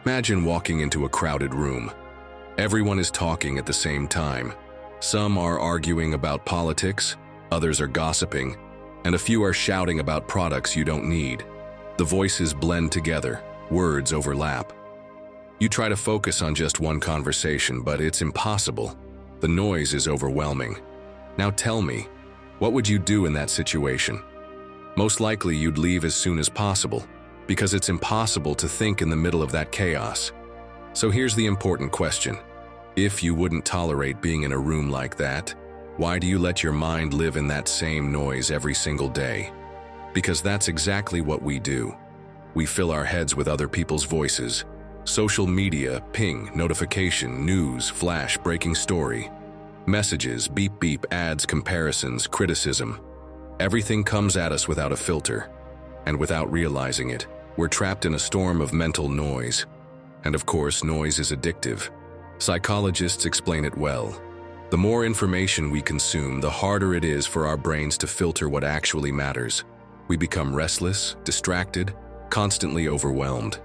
Imagine walking into a crowded room. Everyone is talking at the same time. Some are arguing about politics, others are gossiping, and a few are shouting about products you don't need. The voices blend together, words overlap. You try to focus on just one conversation, but it's impossible. The noise is overwhelming. Now tell me, what would you do in that situation? Most likely you'd leave as soon as possible, because it's impossible to think in the middle of that chaos. So here's the important question. If you wouldn't tolerate being in a room like that, why do you let your mind live in that same noise every single day? Because that's exactly what we do. We fill our heads with other people's voices. Social media, ping, notification, news, flash, breaking story. Messages, beep beep, ads, comparisons, criticism. Everything comes at us without a filter. And without realizing it, we're trapped in a storm of mental noise. And of course, noise is addictive. Psychologists explain it well. The more information we consume, the harder it is for our brains to filter what actually matters. We become restless, distracted, constantly overwhelmed.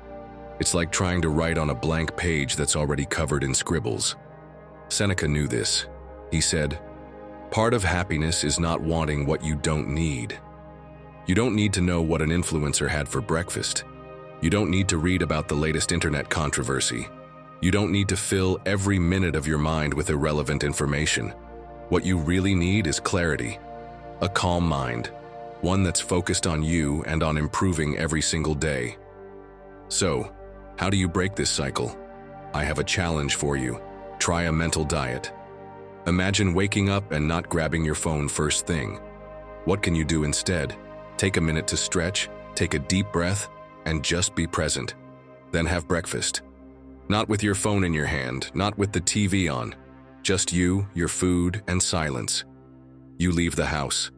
It's like trying to write on a blank page that's already covered in scribbles. Seneca knew this. He said, "Part of happiness is not wanting what you don't need." You don't need to know what an influencer had for breakfast. You don't need to read about the latest internet controversy. You don't need to fill every minute of your mind with irrelevant information. What you really need is clarity, a calm mind, one that's focused on you and on improving every single day. So, how do you break this cycle? I have a challenge for you. Try a mental diet. Imagine waking up and not grabbing your phone first thing. What can you do instead? Take a minute to stretch, take a deep breath, and just be present. Then have breakfast. Not with your phone in your hand, not with the TV on. Just you, your food, and silence. You leave the house.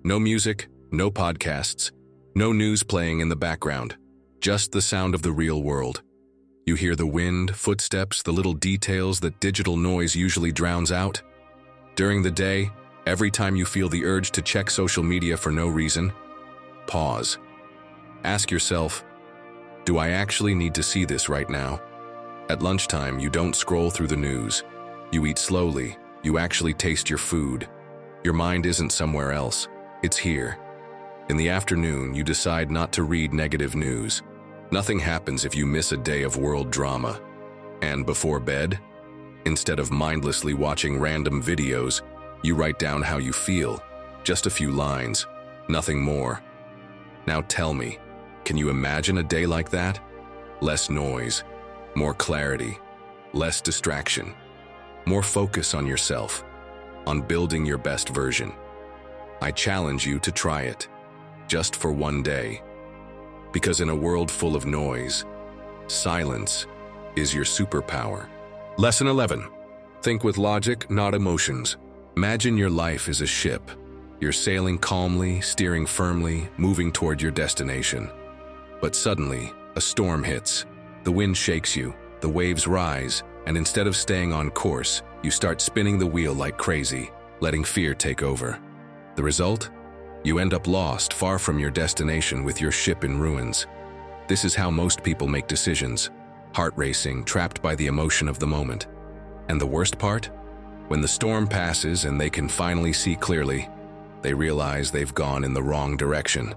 No music, no podcasts, no news playing in the background. Just the sound of the real world. You hear the wind, footsteps, the little details that digital noise usually drowns out. During the day, every time you feel the urge to check social media for no reason, pause. Ask yourself, do I actually need to see this right now? At lunchtime, you don't scroll through the news. You eat slowly. You actually taste your food. Your mind isn't somewhere else. It's here. In the afternoon, you decide not to read negative news. Nothing happens if you miss a day of world drama. And before bed, instead of mindlessly watching random videos, you write down how you feel. Just a few lines, nothing more. Now tell me, can you imagine a day like that? Less noise, more clarity, less distraction, more focus on yourself, on building your best version. I challenge you to try it, just for one day. Because in a world full of noise, silence is your superpower. Lesson 11. Think with logic, not emotions. Imagine your life is a ship. You're sailing calmly, steering firmly, moving toward your destination. But suddenly, a storm hits. The wind shakes you, the waves rise, and instead of staying on course, you start spinning the wheel like crazy, letting fear take over. The result? You end up lost, far from your destination with your ship in ruins. This is how most people make decisions, heart racing, trapped by the emotion of the moment. And the worst part? When the storm passes and they can finally see clearly, they realize they've gone in the wrong direction.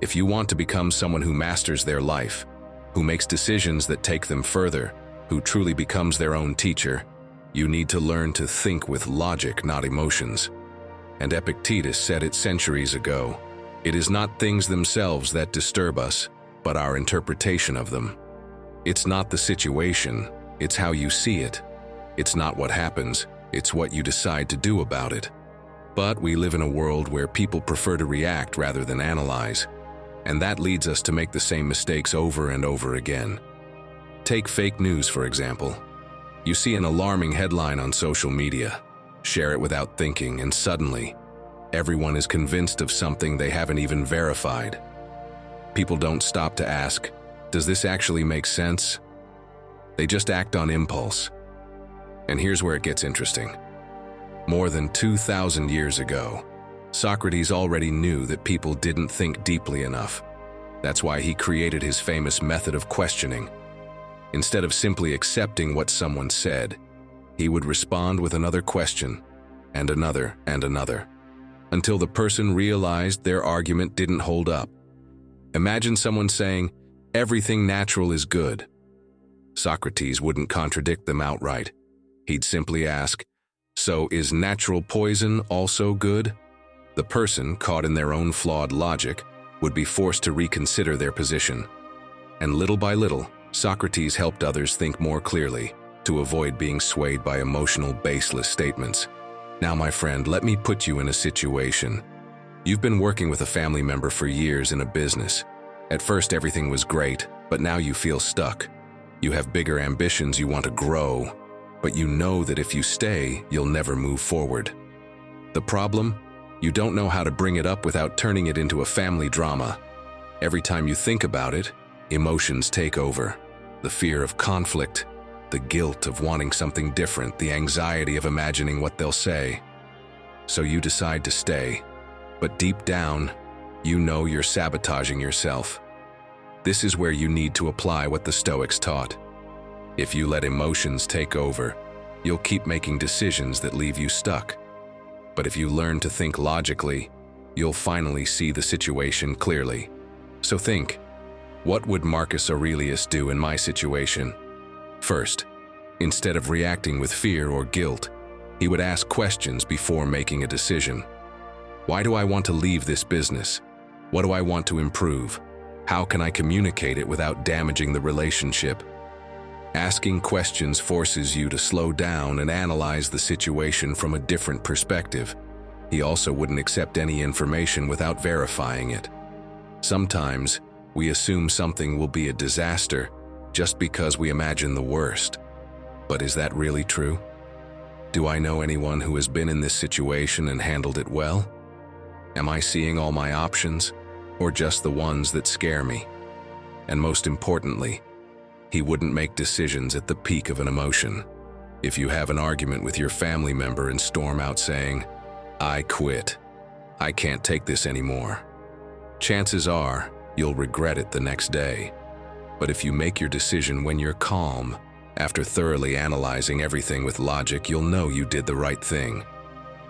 If you want to become someone who masters their life, who makes decisions that take them further, who truly becomes their own teacher, you need to learn to think with logic, not emotions. And Epictetus said it centuries ago, it is not things themselves that disturb us, but our interpretation of them. It's not the situation, it's how you see it. It's not what happens, it's what you decide to do about it. But we live in a world where people prefer to react rather than analyze, and that leads us to make the same mistakes over and over again. Take fake news, for example. You see an alarming headline on social media, share it without thinking, and suddenly, everyone is convinced of something they haven't even verified. People don't stop to ask, does this actually make sense? They just act on impulse. And here's where it gets interesting. More than 2,000 years ago, Socrates already knew that people didn't think deeply enough. That's why he created his famous method of questioning. Instead of simply accepting what someone said, he would respond with another question, and another, until the person realized their argument didn't hold up. Imagine someone saying, "Everything natural is good." Socrates wouldn't contradict them outright. He'd simply ask, "So is natural poison also good?" The person, caught in their own flawed logic, would be forced to reconsider their position. And little by little, Socrates helped others think more clearly, to avoid being swayed by emotional, baseless statements. Now, my friend, let me put you in a situation. You've been working with a family member for years in a business. At first, everything was great, but now you feel stuck. You have bigger ambitions, you want to grow, but you know that if you stay, you'll never move forward. The problem? You don't know how to bring it up without turning it into a family drama. Every time you think about it, emotions take over. The fear of conflict, the guilt of wanting something different, the anxiety of imagining what they'll say. So you decide to stay, but deep down, you know you're sabotaging yourself. This is where you need to apply what the Stoics taught. If you let emotions take over, you'll keep making decisions that leave you stuck. But if you learn to think logically, you'll finally see the situation clearly. So think, what would Marcus Aurelius do in my situation? First, instead of reacting with fear or guilt, he would ask questions before making a decision. Why do I want to leave this business? What do I want to improve? How can I communicate it without damaging the relationship? Asking questions forces you to slow down and analyze the situation from a different perspective. He also wouldn't accept any information without verifying it. Sometimes, we assume something will be a disaster just because we imagine the worst. But is that really true? Do I know anyone who has been in this situation and handled it well? Am I seeing all my options, or just the ones that scare me? And most importantly, he wouldn't make decisions at the peak of an emotion. If you have an argument with your family member and storm out saying, "I quit. I can't take this anymore," chances are you'll regret it the next day. But if you make your decision when you're calm, after thoroughly analyzing everything with logic, you'll know you did the right thing.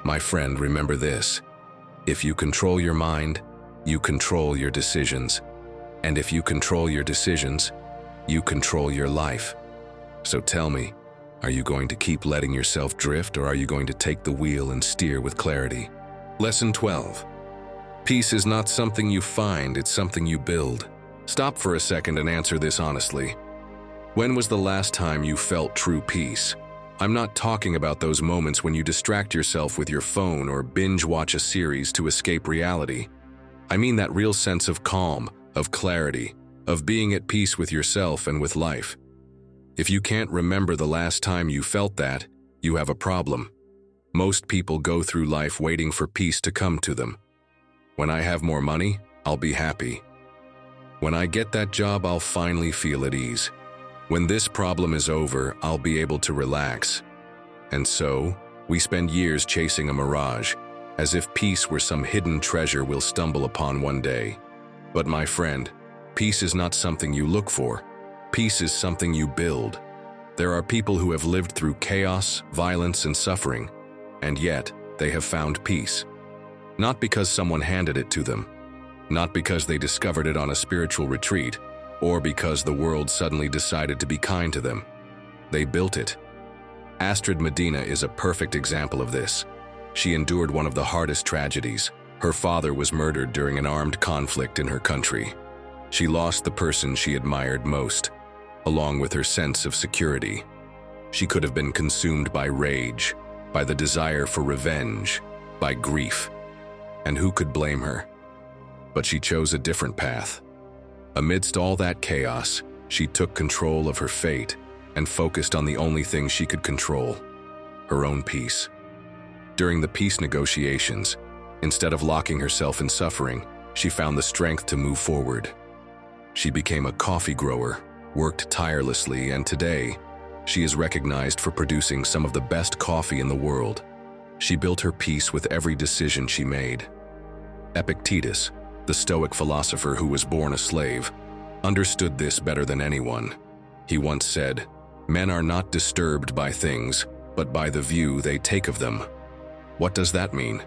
My friend, remember this. If you control your mind, you control your decisions. And if you control your decisions, you control your life. So tell me, are you going to keep letting yourself drift, or are you going to take the wheel and steer with clarity? Lesson 12. Peace is not something you find, it's something you build. Stop for a second and answer this honestly. When was the last time you felt true peace? I'm not talking about those moments when you distract yourself with your phone or binge watch a series to escape reality. I mean that real sense of calm, of clarity, of being at peace with yourself and with life. If you can't remember the last time you felt that, you have a problem. Most people go through life waiting for peace to come to them. When I have more money, I'll be happy. When I get that job, I'll finally feel at ease. When this problem is over, I'll be able to relax. And so, we spend years chasing a mirage, as if peace were some hidden treasure we'll stumble upon one day. But my friend, peace is not something you look for. Peace is something you build. There are people who have lived through chaos, violence, and suffering, and yet they have found peace. Not because someone handed it to them, not because they discovered it on a spiritual retreat, or because the world suddenly decided to be kind to them. They built it. Astrid Medina is a perfect example of this. She endured one of the hardest tragedies. Her father was murdered during an armed conflict in her country. She lost the person she admired most, along with her sense of security. She could have been consumed by rage, by the desire for revenge, by grief. And who could blame her? But she chose a different path. Amidst all that chaos, she took control of her fate and focused on the only thing she could control, her own peace. During the peace negotiations, instead of locking herself in suffering, she found the strength to move forward. She became a coffee grower, worked tirelessly, and today, she is recognized for producing some of the best coffee in the world. She built her peace with every decision she made. Epictetus, the Stoic philosopher who was born a slave, understood this better than anyone. He once said, "Men are not disturbed by things, but by the view they take of them." What does that mean?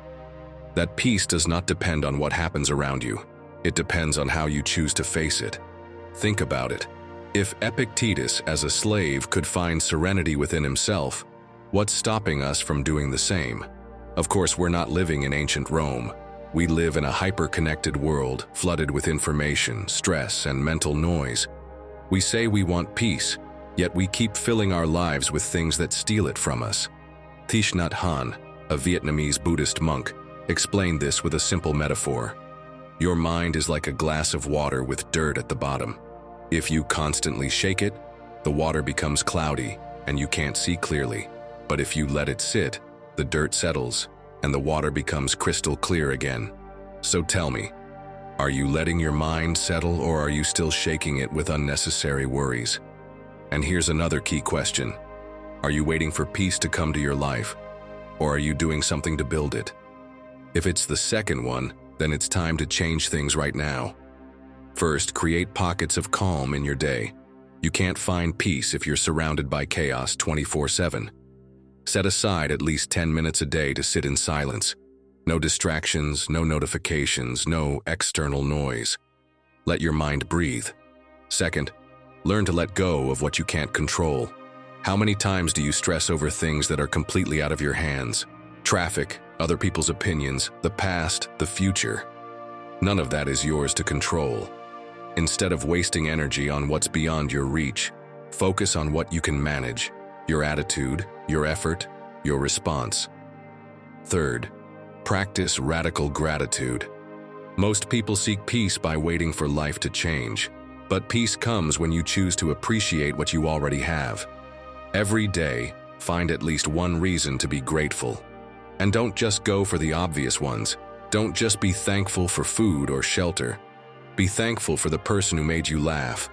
That peace does not depend on what happens around you. It depends on how you choose to face it. Think about it. If Epictetus, as a slave, could find serenity within himself, what's stopping us from doing the same? Of course, we're not living in ancient Rome. We live in a hyper-connected world, flooded with information, stress, and mental noise. We say we want peace, yet we keep filling our lives with things that steal it from us. Thich Nhat Hanh, a Vietnamese Buddhist monk, explained this with a simple metaphor. Your mind is like a glass of water with dirt at the bottom. If you constantly shake it, The water becomes cloudy, and you can't see clearly. But if you let it sit, the dirt settles, and the water becomes crystal clear again. So tell me, are you letting your mind settle, or are you still shaking it with unnecessary worries? And here's another key question. Are you waiting for peace to come to your life, or are you doing something to build it? If it's the second one, then it's time to change things right now. First, create pockets of calm in your day. You can't find peace if you're surrounded by chaos 24/7. Set aside at least 10 minutes a day to sit in silence. No distractions, no notifications, no external noise. Let your mind breathe. Second, learn to let go of what you can't control. How many times do you stress over things that are completely out of your hands? Traffic, other people's opinions, the past, the future. None of that is yours to control. Instead of wasting energy on what's beyond your reach, focus on what you can manage: your attitude, your effort, your response. Third, practice radical gratitude. Most people seek peace by waiting for life to change, but peace comes when you choose to appreciate what you already have. Every day, find at least one reason to be grateful. And don't just go for the obvious ones. Don't just be thankful for food or shelter. Be thankful for the person who made you laugh,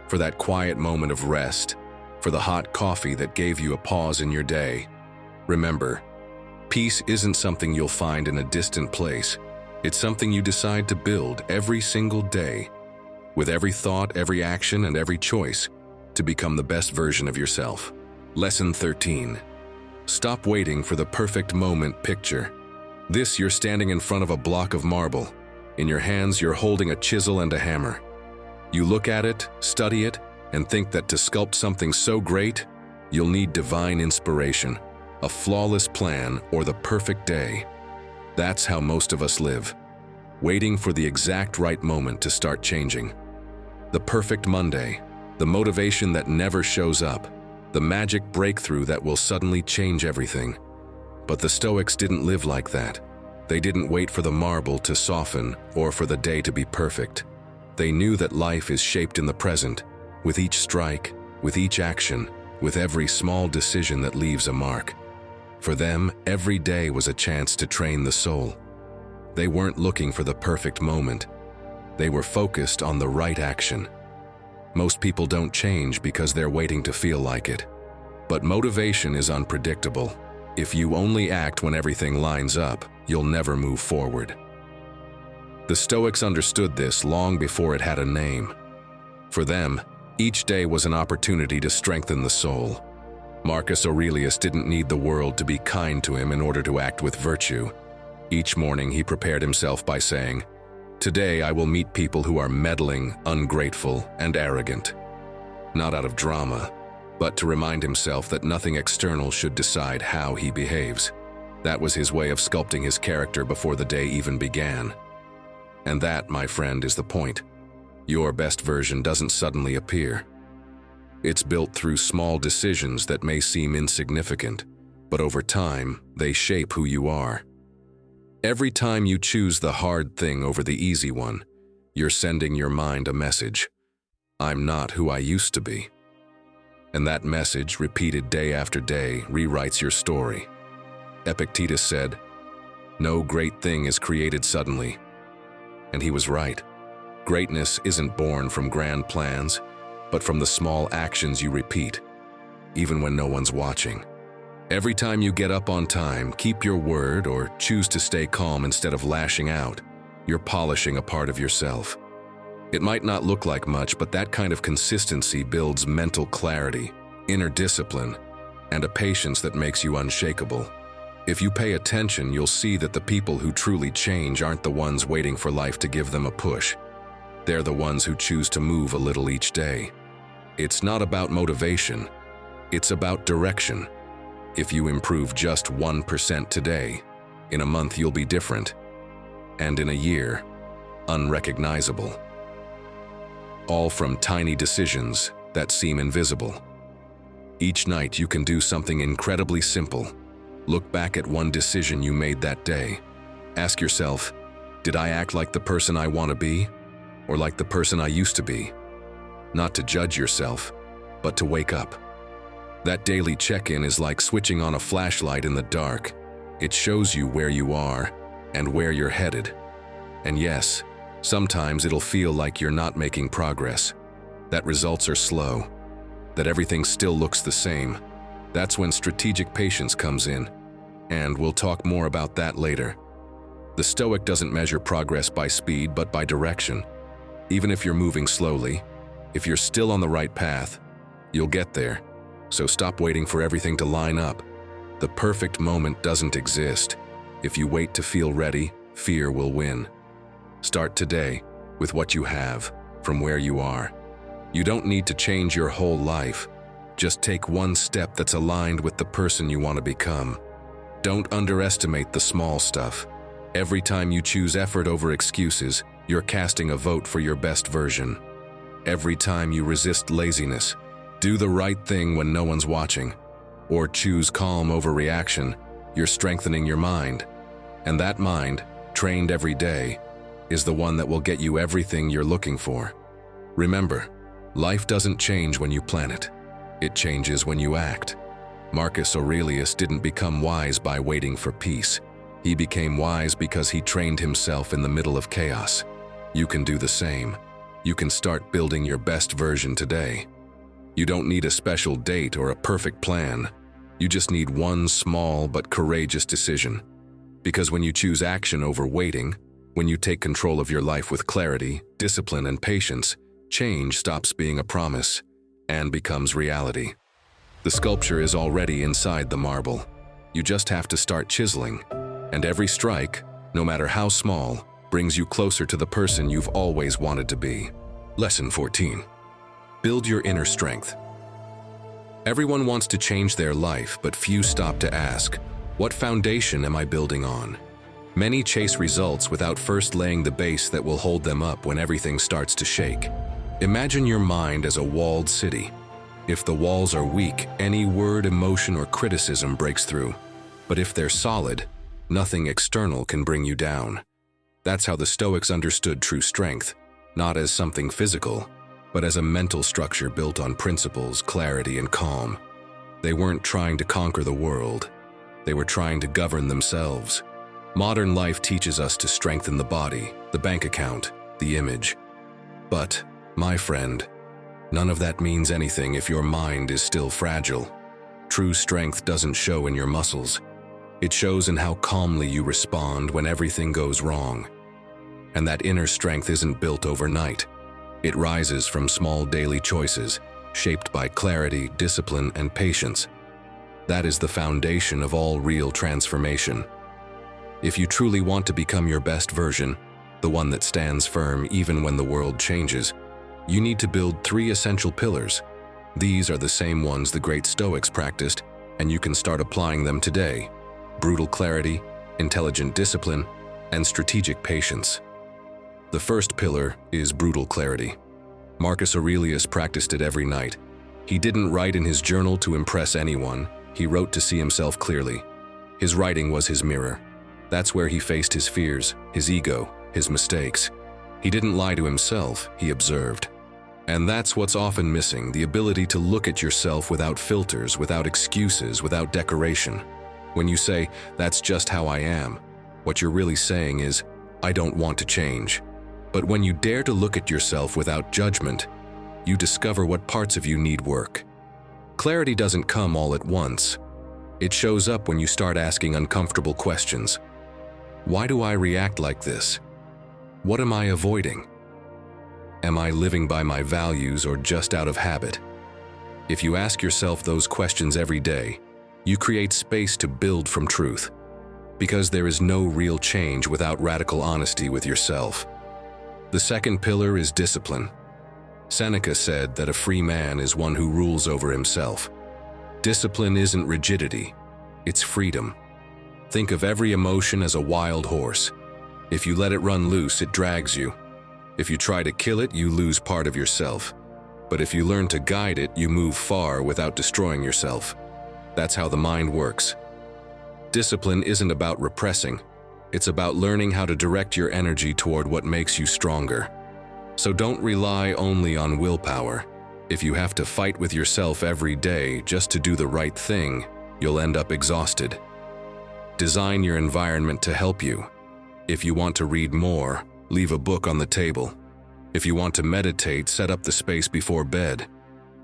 for that quiet moment of rest, for the hot coffee that gave you a pause in your day. Remember, peace isn't something you'll find in a distant place. It's something you decide to build every single day, with every thought, every action, and every choice, to become the best version of yourself. Lesson 13. Stop waiting for the perfect moment. Picture this: you're standing in front of a block of marble. In your hands, you're holding a chisel and a hammer. You look at it, study it, and think that to sculpt something so great, you'll need divine inspiration, a flawless plan, or the perfect day. That's how most of us live, waiting for the exact right moment to start changing. The perfect Monday, the motivation that never shows up, the magic breakthrough that will suddenly change everything. But the Stoics didn't live like that. They didn't wait for the marble to soften or for the day to be perfect. They knew that life is shaped in the present, with each strike, with each action, with every small decision that leaves a mark. For them, every day was a chance to train the soul. They weren't looking for the perfect moment. They were focused on the right action. Most people don't change because they're waiting to feel like it. But motivation is unpredictable. If you only act when everything lines up, you'll never move forward. The Stoics understood this long before it had a name. For them, each day was an opportunity to strengthen the soul. Marcus Aurelius didn't need the world to be kind to him in order to act with virtue. Each morning he prepared himself by saying, "Today I will meet people who are meddling, ungrateful, and arrogant." Not out of drama, but to remind himself that nothing external should decide how he behaves. That was his way of sculpting his character before the day even began. And that, my friend, is the point. Your best version doesn't suddenly appear. It's built through small decisions that may seem insignificant, but over time, they shape who you are. Every time you choose the hard thing over the easy one, you're sending your mind a message. I'm not who I used to be. And that message, repeated day after day, rewrites your story. Epictetus said, "No great thing is created suddenly." And he was right. Greatness isn't born from grand plans, but from the small actions you repeat, even when no one's watching. Every time you get up on time, keep your word, or choose to stay calm instead of lashing out, you're polishing a part of yourself. It might not look like much, but that kind of consistency builds mental clarity, inner discipline, and a patience that makes you unshakable. If you pay attention, you'll see that the people who truly change aren't the ones waiting for life to give them a push. They're the ones who choose to move a little each day. It's not about motivation, it's about direction. If you improve just 1% today, in a month you'll be different, and in a year, unrecognizable. All from tiny decisions that seem invisible. Each night you can do something incredibly simple. Look back at one decision you made that day. Ask yourself, did I act like the person I want to be, or like the person I used to be? Not to judge yourself, but to wake up. That daily check-in is like switching on a flashlight in the dark. It shows you where you are and where you're headed. And yes, sometimes it'll feel like you're not making progress, that results are slow, that everything still looks the same. That's when strategic patience comes in, and we'll talk more about that later. The Stoic doesn't measure progress by speed but by direction. Even if you're moving slowly, if you're still on the right path, you'll get there. So stop waiting for everything to line up. The perfect moment doesn't exist. If you wait to feel ready, fear will win. Start today with what you have, from where you are. You don't need to change your whole life. Just take one step that's aligned with the person you want to become. Don't underestimate the small stuff. Every time you choose effort over excuses, you're casting a vote for your best version. Every time you resist laziness, do the right thing when no one's watching, or choose calm over reaction, you're strengthening your mind. And that mind, trained every day, is the one that will get you everything you're looking for. Remember, life doesn't change when you plan it. It changes when you act. Marcus Aurelius didn't become wise by waiting for peace. He became wise because he trained himself in the middle of chaos. You can do the same. You can start building your best version today. You don't need a special date or a perfect plan. You just need one small but courageous decision. Because when you choose action over waiting, when you take control of your life with clarity, discipline, and patience, change stops being a promise and becomes reality. The sculpture is already inside the marble. You just have to start chiseling. And every strike, no matter how small, brings you closer to the person you've always wanted to be. Lesson 14. Build your inner strength. Everyone wants to change their life, but few stop to ask, what foundation am I building on? Many chase results without first laying the base that will hold them up when everything starts to shake. Imagine your mind as a walled city. If the walls are weak, any word, emotion, or criticism breaks through. But if they're solid, nothing external can bring you down. That's how the Stoics understood true strength, not as something physical, but as a mental structure built on principles, clarity, and calm. They weren't trying to conquer the world. They were trying to govern themselves. Modern life teaches us to strengthen the body, the bank account, the image. But, my friend, none of that means anything if your mind is still fragile. True strength doesn't show in your muscles. It shows in how calmly you respond when everything goes wrong. And that inner strength isn't built overnight. It rises from small daily choices, shaped by clarity, discipline, and patience. That is the foundation of all real transformation. If you truly want to become your best version, the one that stands firm even when the world changes, you need to build 3 essential pillars. These are the same ones the great Stoics practiced, and you can start applying them today. Brutal clarity, intelligent discipline, and strategic patience. The first pillar is brutal clarity. Marcus Aurelius practiced it every night. He didn't write in his journal to impress anyone. He wrote to see himself clearly. His writing was his mirror. That's where he faced his fears, his ego, his mistakes. He didn't lie to himself, he observed. And that's what's often missing, the ability to look at yourself without filters, without excuses, without decoration. When you say, "That's just how I am," what you're really saying is, "I don't want to change." But when you dare to look at yourself without judgment, you discover what parts of you need work. Clarity doesn't come all at once. It shows up when you start asking uncomfortable questions. Why do I react like this? What am I avoiding? Am I living by my values or just out of habit? If you ask yourself those questions every day, you create space to build from truth. Because there is no real change without radical honesty with yourself. The second pillar is discipline. Seneca said that a free man is one who rules over himself. Discipline isn't rigidity, it's freedom. Think of every emotion as a wild horse. If you let it run loose, it drags you. If you try to kill it, you lose part of yourself. But if you learn to guide it, you move far without destroying yourself. That's how the mind works. Discipline isn't about repressing. It's about learning how to direct your energy toward what makes you stronger. So don't rely only on willpower. If you have to fight with yourself every day just to do the right thing, you'll end up exhausted. Design your environment to help you. If you want to read more, leave a book on the table. If you want to meditate, set up the space before bed.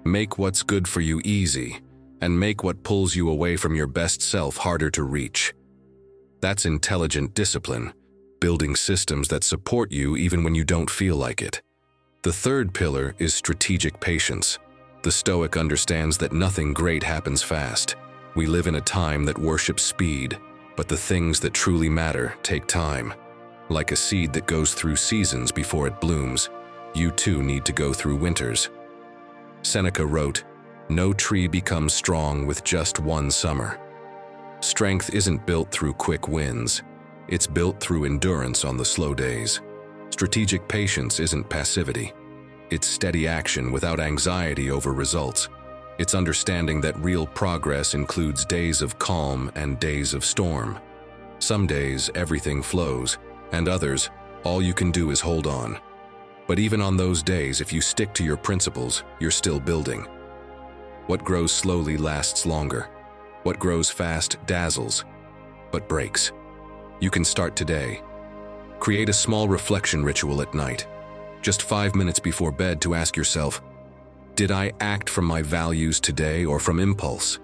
Make what's good for you easy, and make what pulls you away from your best self harder to reach. That's intelligent discipline, building systems that support you even when you don't feel like it. The third pillar is strategic patience. The Stoic understands that nothing great happens fast. We live in a time that worships speed, but the things that truly matter take time. Like a seed that goes through seasons before it blooms, you too need to go through winters. Seneca wrote, "No tree becomes strong with just one summer." Strength isn't built through quick wins. It's built through endurance on the slow days. Strategic patience isn't passivity. It's steady action without anxiety over results. It's understanding that real progress includes days of calm and days of storm. Some days, everything flows, and others, all you can do is hold on. But even on those days, if you stick to your principles, you're still building. What grows slowly lasts longer. What grows fast dazzles, but breaks. You can start today. Create a small reflection ritual at night, just 5 minutes before bed, to ask yourself, did I act from my values today or from impulse?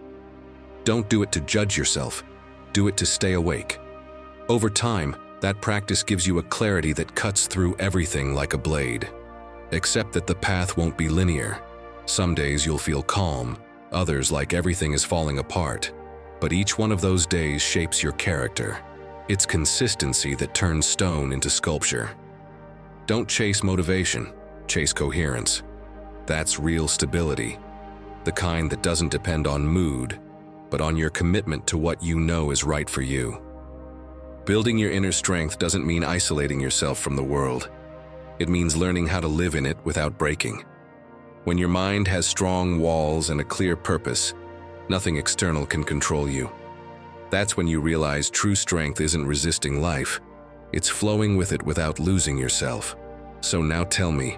Don't do it to judge yourself. Do it to stay awake. Over time, that practice gives you a clarity that cuts through everything like a blade. Except that the path won't be linear. Some days you'll feel calm, others like everything is falling apart. But each one of those days shapes your character. It's consistency that turns stone into sculpture. Don't chase motivation, chase coherence. That's real stability, the kind that doesn't depend on mood, but on your commitment to what you know is right for you. Building your inner strength doesn't mean isolating yourself from the world. It means learning how to live in it without breaking. When your mind has strong walls and a clear purpose, nothing external can control you. That's when you realize true strength isn't resisting life, it's flowing with it without losing yourself. So now tell me,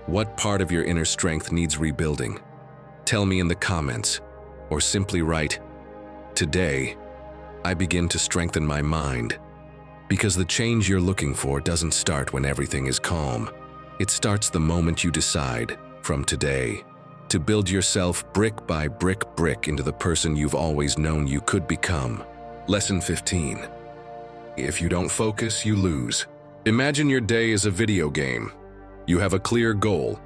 what part of your inner strength needs rebuilding? Tell me in the comments, or simply write, "Today, I begin to strengthen my mind." Because the change you're looking for doesn't start when everything is calm. It starts the moment you decide, from today, to build yourself brick by brick into the person you've always known you could become. Lesson 15. If you don't focus, you lose. Imagine your day as a video game. You have a clear goal: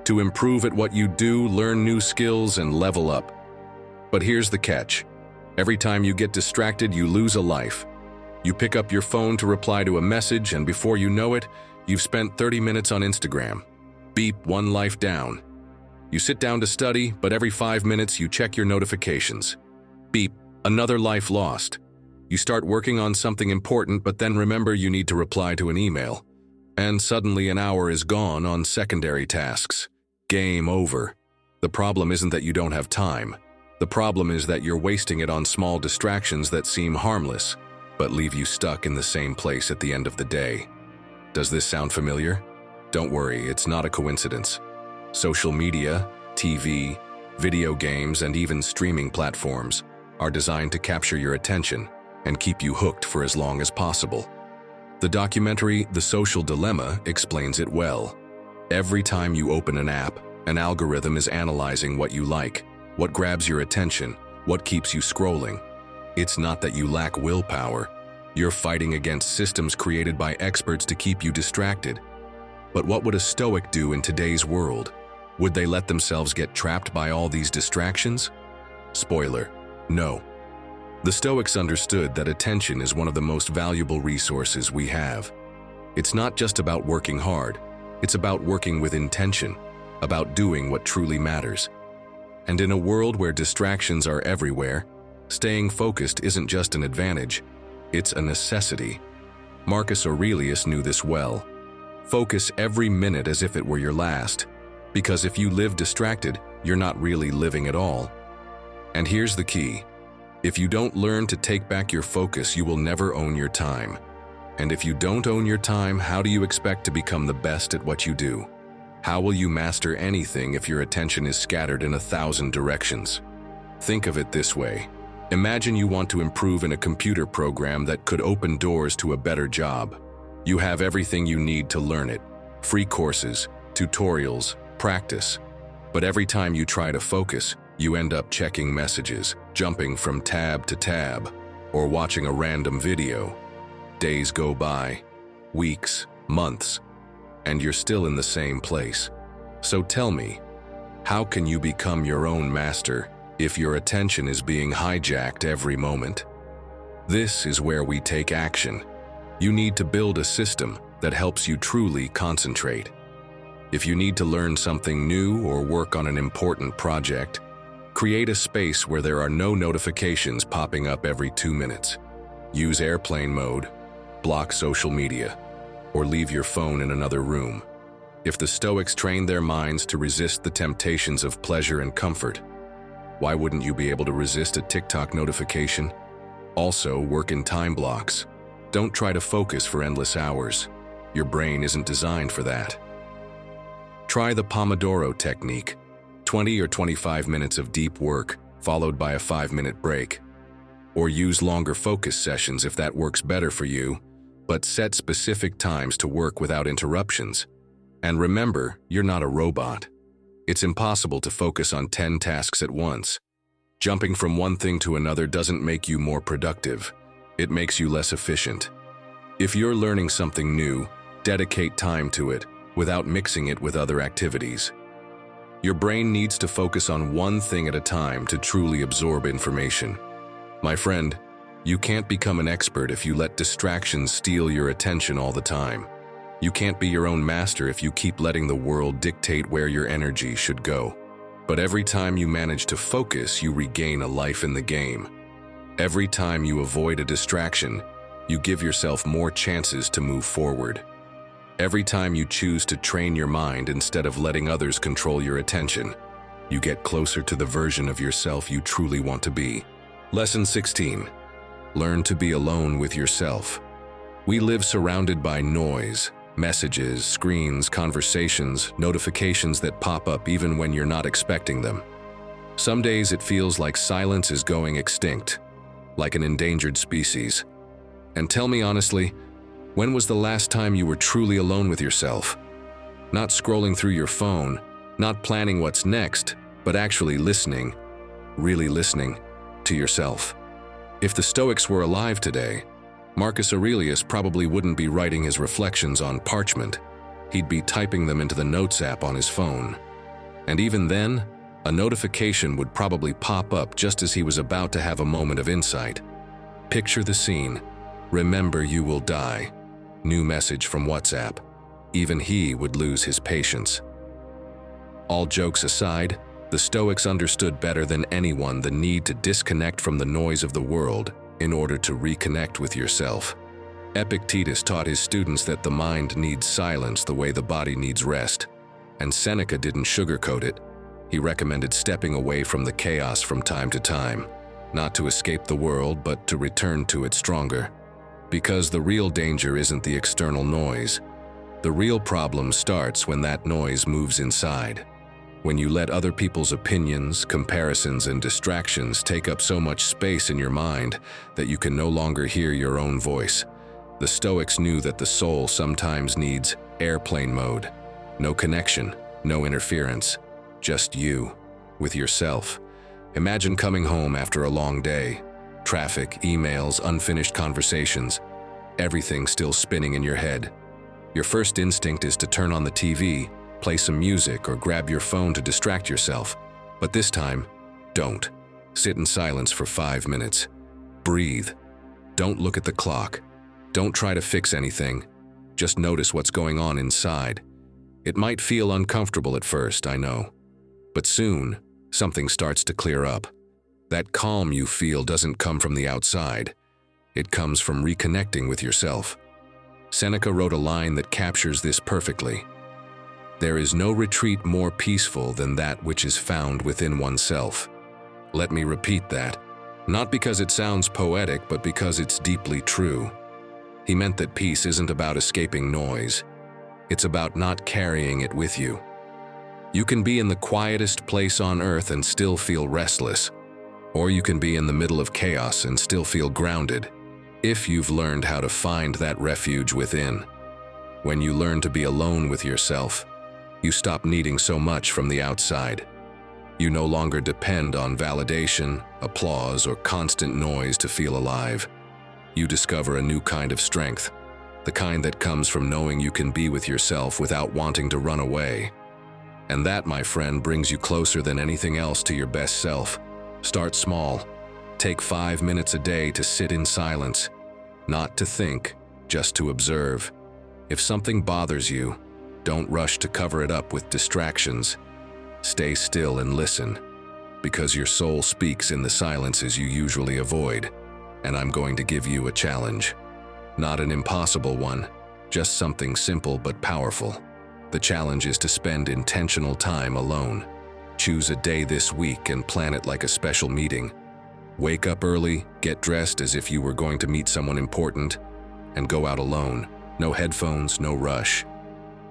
to improve at what you do, learn new skills, and level up. But here's the catch. Every time you get distracted, you lose a life. You pick up your phone to reply to a message, and before you know it, you've spent 30 minutes on Instagram. Beep, one life down. You sit down to study, but every 5 minutes you check your notifications. Beep, another life lost. You start working on something important, but then remember you need to reply to an email. And suddenly an hour is gone on secondary tasks. Game over. The problem isn't that you don't have time. The problem is that you're wasting it on small distractions that seem harmless, but leave you stuck in the same place at the end of the day. Does this sound familiar? Don't worry, it's not a coincidence. Social media, TV, video games, and even streaming platforms are designed to capture your attention and keep you hooked for as long as possible. The documentary The Social Dilemma explains it well. Every time you open an app, an algorithm is analyzing what you like, what grabs your attention, what keeps you scrolling. It's not that you lack willpower. You're fighting against systems created by experts to keep you distracted. But what would a Stoic do in today's world? Would they let themselves get trapped by all these distractions? Spoiler, no. The Stoics understood that attention is one of the most valuable resources we have. It's not just about working hard, it's about working with intention, about doing what truly matters. And in a world where distractions are everywhere, staying focused isn't just an advantage, it's a necessity. Marcus Aurelius knew this well. Focus every minute as if it were your last, because if you live distracted, you're not really living at all. And here's the key. If you don't learn to take back your focus, you will never own your time. And if you don't own your time, how do you expect to become the best at what you do? How will you master anything if your attention is scattered in 1,000 directions? Think of it this way. Imagine you want to improve in a computer program that could open doors to a better job. You have everything you need to learn it. Free courses, tutorials, practice. But every time you try to focus, you end up checking messages, jumping from tab to tab, or watching a random video. Days go by, weeks, months, and you're still in the same place. So tell me, how can you become your own master if your attention is being hijacked every moment? This is where we take action. You need to build a system that helps you truly concentrate. If you need to learn something new or work on an important project, create a space where there are no notifications popping up every 2 minutes. Use airplane mode, block social media, or leave your phone in another room. If the Stoics trained their minds to resist the temptations of pleasure and comfort, why wouldn't you be able to resist a TikTok notification? Also, work in time blocks. Don't try to focus for endless hours. Your brain isn't designed for that. Try the Pomodoro technique. 20 or 25 minutes of deep work, followed by a 5-minute break. Or use longer focus sessions if that works better for you, but set specific times to work without interruptions. And remember, you're not a robot. It's impossible to focus on 10 tasks at once. Jumping from one thing to another doesn't make you more productive. It makes you less efficient. If you're learning something new, dedicate time to it without mixing it with other activities. Your brain needs to focus on one thing at a time to truly absorb information. My friend, you can't become an expert if you let distractions steal your attention all the time. You can't be your own master if you keep letting the world dictate where your energy should go. But every time you manage to focus, you regain a life in the game. Every time you avoid a distraction, you give yourself more chances to move forward. Every time you choose to train your mind instead of letting others control your attention, you get closer to the version of yourself you truly want to be. Lesson 16. Learn to be alone with yourself. We live surrounded by noise, messages, screens, conversations, notifications that pop up even when you're not expecting them. Some days it feels like silence is going extinct, like an endangered species. And tell me honestly, when was the last time you were truly alone with yourself? Not scrolling through your phone, not planning what's next, but actually listening, really listening to yourself. If the Stoics were alive today, Marcus Aurelius probably wouldn't be writing his reflections on parchment. He'd be typing them into the Notes app on his phone. And even then, a notification would probably pop up just as he was about to have a moment of insight. Picture the scene. Remember, you will die. New message from WhatsApp. Even he would lose his patience. All jokes aside, the Stoics understood better than anyone the need to disconnect from the noise of the world in order to reconnect with yourself. Epictetus taught his students that the mind needs silence the way the body needs rest. And Seneca didn't sugarcoat it. He recommended stepping away from the chaos from time to time, not to escape the world, but to return to it stronger. Because the real danger isn't the external noise. The real problem starts when that noise moves inside. When you let other people's opinions, comparisons, and distractions take up so much space in your mind that you can no longer hear your own voice. The Stoics knew that the soul sometimes needs airplane mode. No connection, no interference, just you, with yourself. Imagine coming home after a long day. Traffic, emails, unfinished conversations, everything still spinning in your head. Your first instinct is to turn on the TV, play some music, or grab your phone to distract yourself. But this time, don't. Sit in silence for 5 minutes. Breathe. Don't look at the clock. Don't try to fix anything. Just notice what's going on inside. It might feel uncomfortable at first, I know. But soon, something starts to clear up. That calm you feel doesn't come from the outside. It comes from reconnecting with yourself. Seneca wrote a line that captures this perfectly. There is no retreat more peaceful than that which is found within oneself. Let me repeat that, not because it sounds poetic, but because it's deeply true. He meant that peace isn't about escaping noise. It's about not carrying it with you. You can be in the quietest place on earth and still feel restless, or you can be in the middle of chaos and still feel grounded, if you've learned how to find that refuge within. When you learn to be alone with yourself, you stop needing so much from the outside. You no longer depend on validation, applause, or constant noise to feel alive. You discover a new kind of strength, the kind that comes from knowing you can be with yourself without wanting to run away. And that, my friend, brings you closer than anything else to your best self. Start small. Take 5 minutes a day to sit in silence, not to think, just to observe. If something bothers you, don't rush to cover it up with distractions. Stay still and listen, because your soul speaks in the silences you usually avoid. And I'm going to give you a challenge. Not an impossible one, just something simple but powerful. The challenge is to spend intentional time alone. Choose a day this week and plan it like a special meeting. Wake up early, get dressed as if you were going to meet someone important, and go out alone. No headphones, no rush.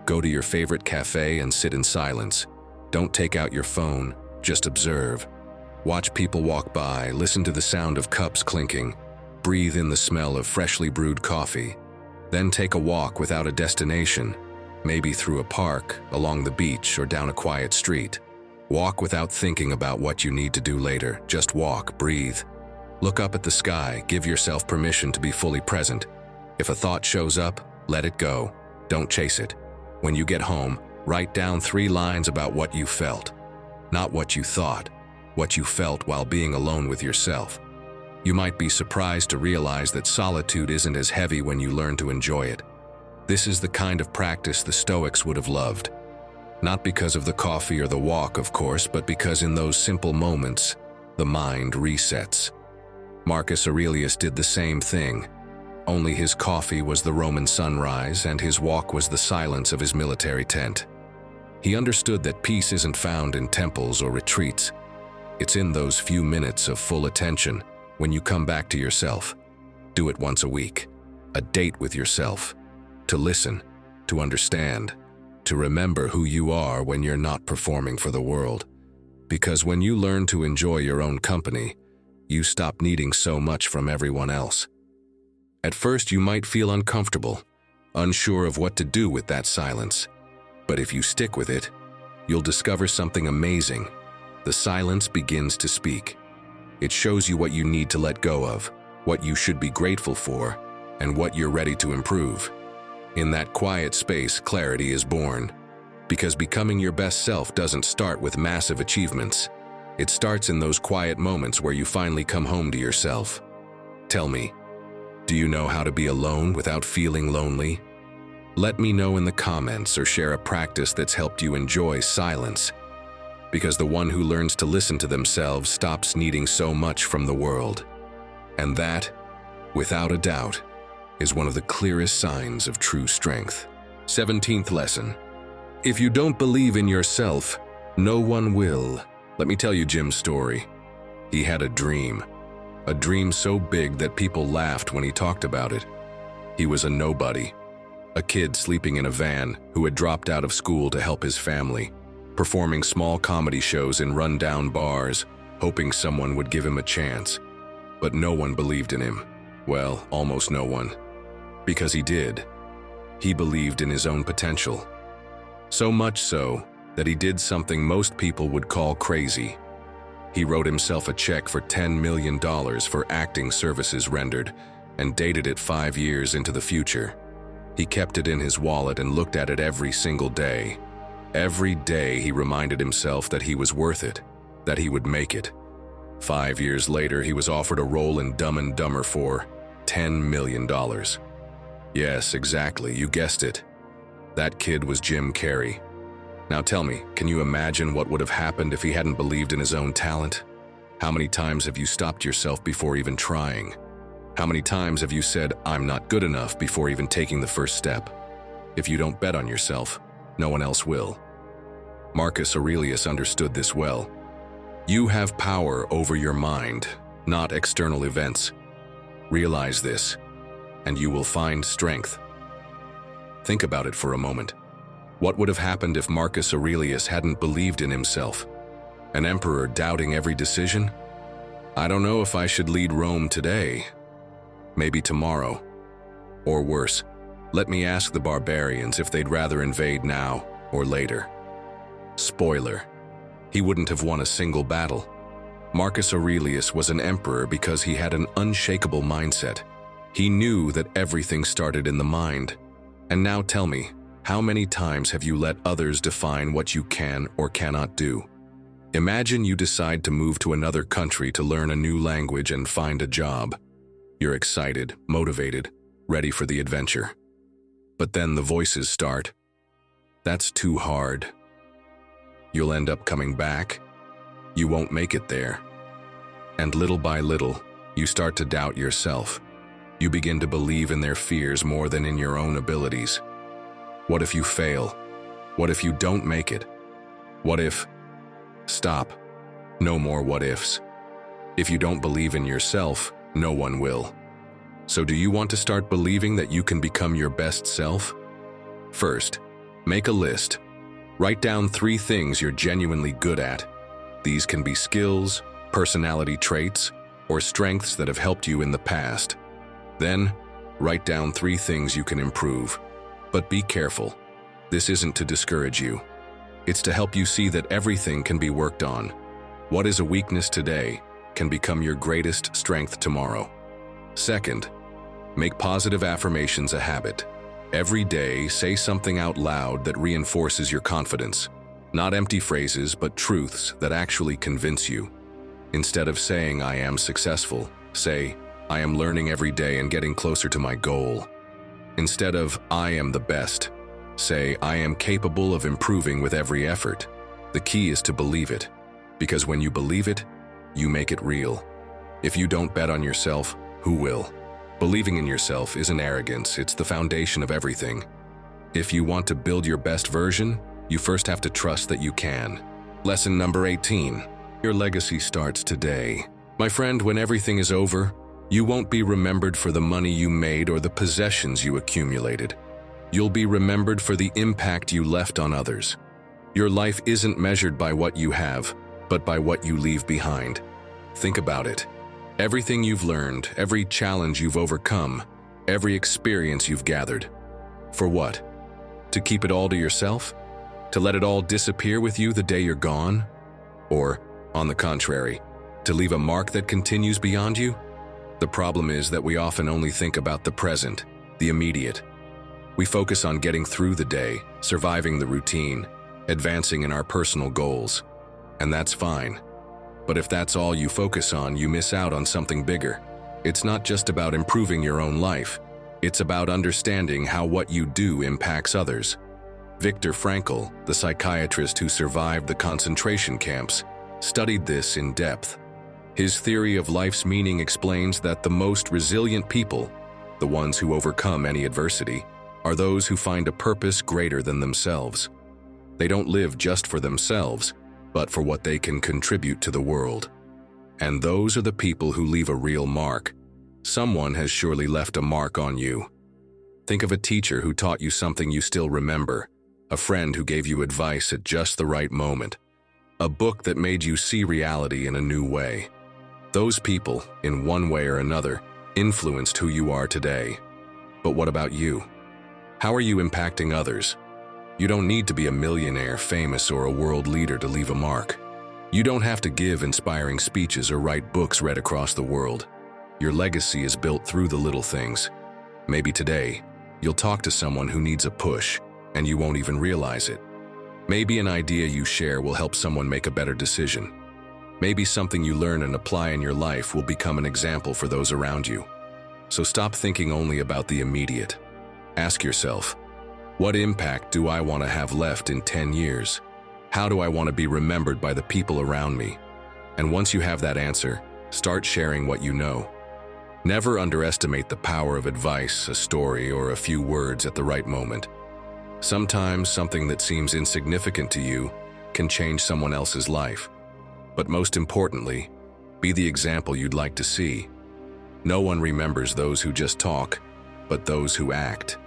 Go to your favorite cafe and sit in silence. Don't take out your phone, just observe. Watch people walk by, listen to the sound of cups clinking, breathe in the smell of freshly brewed coffee. Then take a walk without a destination, maybe through a park, along the beach, or down a quiet street. Walk without thinking about what you need to do later. Just walk, breathe. Look up at the sky, give yourself permission to be fully present. If a thought shows up, let it go. Don't chase it. When you get home, write down 3 lines about what you felt. Not what you thought, what you felt while being alone with yourself. You might be surprised to realize that solitude isn't as heavy when you learn to enjoy it. This is the kind of practice the Stoics would have loved. Not because of the coffee or the walk, of course, but because in those simple moments, the mind resets. Marcus Aurelius did the same thing, only his coffee was the Roman sunrise and his walk was the silence of his military tent. He understood that peace isn't found in temples or retreats. It's in those few minutes of full attention when you come back to yourself. Do it once a week, a date with yourself, to listen, to understand, to remember who you are when you're not performing for the world. Because when you learn to enjoy your own company, you stop needing so much from everyone else. At first, you might feel uncomfortable, unsure of what to do with that silence. But if you stick with it, you'll discover something amazing. The silence begins to speak. It shows you what you need to let go of, what you should be grateful for, and what you're ready to improve. In that quiet space, clarity is born. Because becoming your best self doesn't start with massive achievements. It starts in those quiet moments where you finally come home to yourself. Tell me, do you know how to be alone without feeling lonely? Let me know in the comments or share a practice that's helped you enjoy silence. Because the one who learns to listen to themselves stops needing so much from the world. And that, without a doubt, is one of the clearest signs of true strength. 17th lesson. If you don't believe in yourself, no one will. Let me tell you Jim's story. He had a dream so big that people laughed when he talked about it. He was a nobody, a kid sleeping in a van who had dropped out of school to help his family, performing small comedy shows in run-down bars, hoping someone would give him a chance. But no one believed in him. Well, almost no one. Because he did. He believed in his own potential. So much so that he did something most people would call crazy. He wrote himself a check for $10 million for acting services rendered and dated it 5 years into the future. He kept it in his wallet and looked at it every single day. Every day he reminded himself that he was worth it, that he would make it. 5 years later, he was offered a role in Dumb and Dumber for $10 million. Yes, exactly, you guessed it. That kid was Jim Carrey. Now tell me, can you imagine what would have happened if he hadn't believed in his own talent? How many times have you stopped yourself before even trying? How many times have you said, "I'm not good enough," before even taking the first step? If you don't bet on yourself, no one else will. Marcus Aurelius understood this well. You have power over your mind, not external events. Realize this, and you will find strength. Think about it for a moment. What would have happened if Marcus Aurelius hadn't believed in himself? An emperor doubting every decision? I don't know if I should lead Rome today. Maybe tomorrow. Or worse, let me ask the barbarians if they'd rather invade now or later. Spoiler: he wouldn't have won a single battle. Marcus Aurelius was an emperor because he had an unshakable mindset. He knew that everything started in the mind. And now tell me, how many times have you let others define what you can or cannot do? Imagine you decide to move to another country to learn a new language and find a job. You're excited, motivated, ready for the adventure. But then the voices start. That's too hard. You'll end up coming back. You won't make it there. And little by little, you start to doubt yourself. You begin to believe in their fears more than in your own abilities. What if you fail? What if you don't make it? What if... Stop. No more what ifs. If you don't believe in yourself, no one will. So do you want to start believing that you can become your best self? First, make a list. Write down 3 things you're genuinely good at. These can be skills, personality traits, or strengths that have helped you in the past. Then, write down 3 things you can improve. But be careful. This isn't to discourage you. It's to help you see that everything can be worked on. What is a weakness today can become your greatest strength tomorrow. Second, make positive affirmations a habit. Every day, say something out loud that reinforces your confidence. Not empty phrases, but truths that actually convince you. Instead of saying, "I am successful," say, "I am learning every day and getting closer to my goal." Instead of, "I am the best," say, "I am capable of improving with every effort." The key is to believe it, because when you believe it, you make it real. If you don't bet on yourself, who will? Believing in yourself isn't arrogance, it's the foundation of everything. If you want to build your best version, you first have to trust that you can. Lesson number 18. Your legacy starts today. My friend, when everything is over, you won't be remembered for the money you made or the possessions you accumulated. You'll be remembered for the impact you left on others. Your life isn't measured by what you have, but by what you leave behind. Think about it. Everything you've learned, every challenge you've overcome, every experience you've gathered. For what? To keep it all to yourself? To let it all disappear with you the day you're gone? Or, on the contrary, to leave a mark that continues beyond you? The problem is that we often only think about the present, the immediate. We focus on getting through the day, surviving the routine, advancing in our personal goals. And that's fine. But if that's all you focus on, you miss out on something bigger. It's not just about improving your own life. It's about understanding how what you do impacts others. Viktor Frankl, the psychiatrist who survived the concentration camps, studied this in depth. His theory of life's meaning explains that the most resilient people, the ones who overcome any adversity, are those who find a purpose greater than themselves. They don't live just for themselves, but for what they can contribute to the world. And those are the people who leave a real mark. Someone has surely left a mark on you. Think of a teacher who taught you something you still remember, a friend who gave you advice at just the right moment, a book that made you see reality in a new way. Those people, in one way or another, influenced who you are today. But what about you? How are you impacting others? You don't need to be a millionaire, famous, or a world leader to leave a mark. You don't have to give inspiring speeches or write books read across the world. Your legacy is built through the little things. Maybe today, you'll talk to someone who needs a push, and you won't even realize it. Maybe an idea you share will help someone make a better decision. Maybe something you learn and apply in your life will become an example for those around you. So stop thinking only about the immediate. Ask yourself, what impact do I want to have left in 10 years? How do I want to be remembered by the people around me? And once you have that answer, start sharing what you know. Never underestimate the power of advice, a story, or a few words at the right moment. Sometimes something that seems insignificant to you can change someone else's life. But most importantly, be the example you'd like to see. No one remembers those who just talk, but those who act.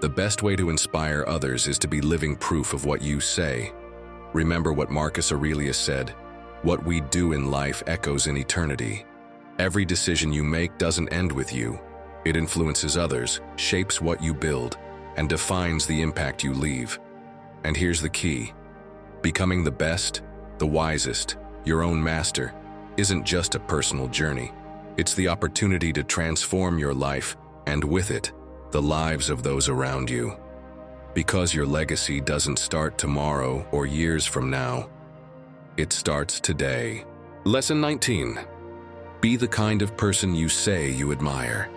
The best way to inspire others is to be living proof of what you say. Remember what Marcus Aurelius said, "What we do in life echoes in eternity." Every decision you make doesn't end with you. It influences others, shapes what you build, and defines the impact you leave. And here's the key. Becoming the best, the wisest, your own master, isn't just a personal journey. It's the opportunity to transform your life, and with it, the lives of those around you. Because your legacy doesn't start tomorrow or years from now. It starts today. Lesson 19. Be the kind of person you say you admire.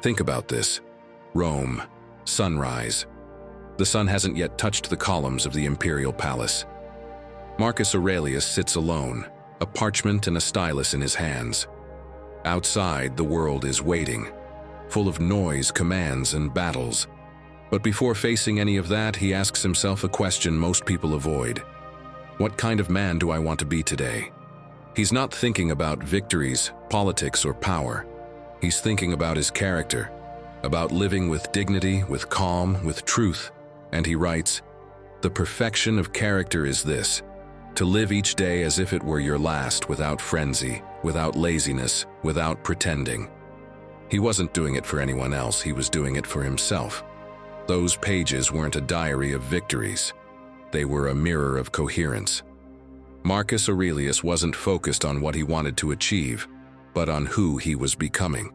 Think about this. Rome, sunrise. The sun hasn't yet touched the columns of the imperial palace. Marcus Aurelius sits alone, a parchment and a stylus in his hands. Outside, the world is waiting, full of noise, commands, and battles. But before facing any of that, he asks himself a question most people avoid. What kind of man do I want to be today? He's not thinking about victories, politics, or power. He's thinking about his character, about living with dignity, with calm, with truth. And he writes, "The perfection of character is this, to live each day as if it were your last, without frenzy, without laziness, without pretending." He wasn't doing it for anyone else, he was doing it for himself. Those pages weren't a diary of victories. They were a mirror of coherence. Marcus Aurelius wasn't focused on what he wanted to achieve, but on who he was becoming.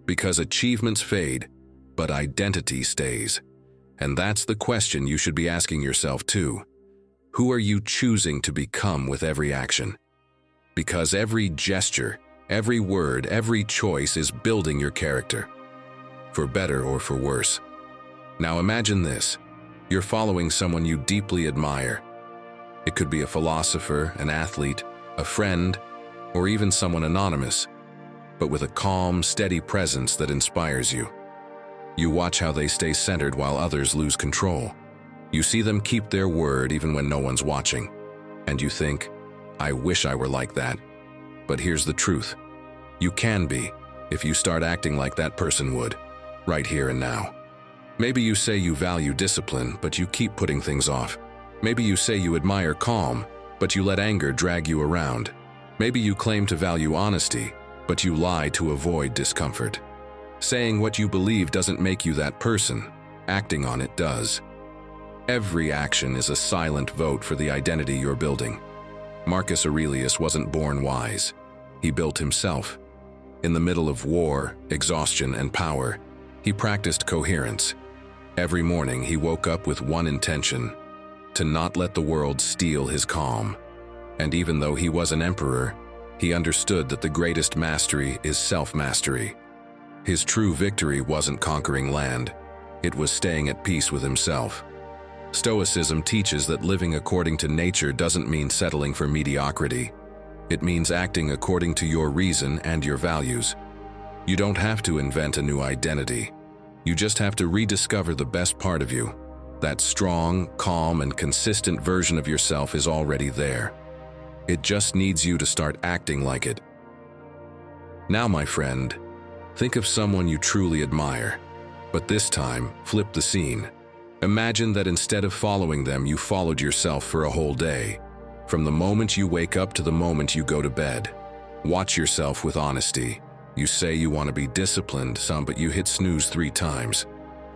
Because achievements fade, but identity stays. And that's the question you should be asking yourself too. Who are you choosing to become with every action? Because every gesture, every word, every choice is building your character, for better or for worse. Now imagine this. You're following someone you deeply admire. It could be a philosopher, an athlete, a friend, or even someone anonymous, but with a calm, steady presence that inspires you. You watch how they stay centered while others lose control. You see them keep their word even when no one's watching. And you think, I wish I were like that. But here's the truth. You can be, if you start acting like that person would, right here and now. Maybe you say you value discipline, but you keep putting things off. Maybe you say you admire calm, but you let anger drag you around. Maybe you claim to value honesty, but you lie to avoid discomfort. Saying what you believe doesn't make you that person. Acting on it does. Every action is a silent vote for the identity you're building. Marcus Aurelius wasn't born wise. He built himself. In the middle of war, exhaustion, and power, he practiced coherence. Every morning he woke up with one intention, to not let the world steal his calm. And even though he was an emperor, he understood that the greatest mastery is self-mastery. His true victory wasn't conquering land, it was staying at peace with himself. Stoicism teaches that living according to nature doesn't mean settling for mediocrity. It means acting according to your reason and your values. You don't have to invent a new identity. You just have to rediscover the best part of you. That strong, calm, and consistent version of yourself is already there. It just needs you to start acting like it. Now, my friend, think of someone you truly admire, but this time, flip the scene. Imagine that instead of following them, you followed yourself for a whole day. From the moment you wake up to the moment you go to bed. Watch yourself with honesty. You say you want to be disciplined, but you hit snooze 3 times.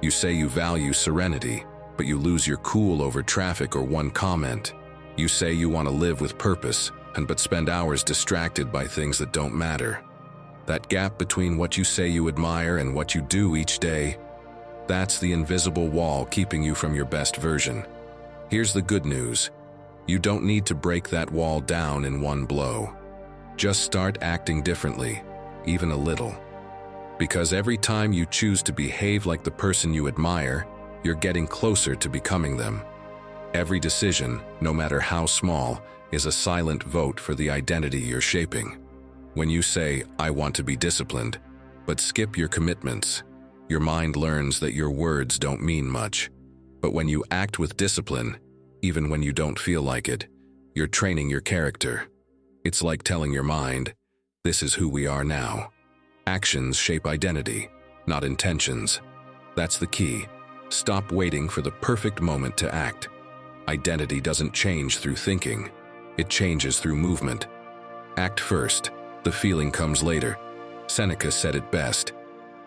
You say you value serenity, but you lose your cool over traffic or one comment. You say you want to live with purpose, but spend hours distracted by things that don't matter. That gap between what you say you admire and what you do each day, that's the invisible wall keeping you from your best version. Here's the good news. You don't need to break that wall down in one blow. Just start acting differently, even a little. Because every time you choose to behave like the person you admire, you're getting closer to becoming them. Every decision, no matter how small, is a silent vote for the identity you're shaping. When you say, I want to be disciplined, but skip your commitments, your mind learns that your words don't mean much. But when you act with discipline, even when you don't feel like it, you're training your character. It's like telling your mind, this is who we are now. Actions shape identity, not intentions. That's the key. Stop waiting for the perfect moment to act. Identity doesn't change through thinking. It changes through movement. Act first. The feeling comes later. Seneca said it best.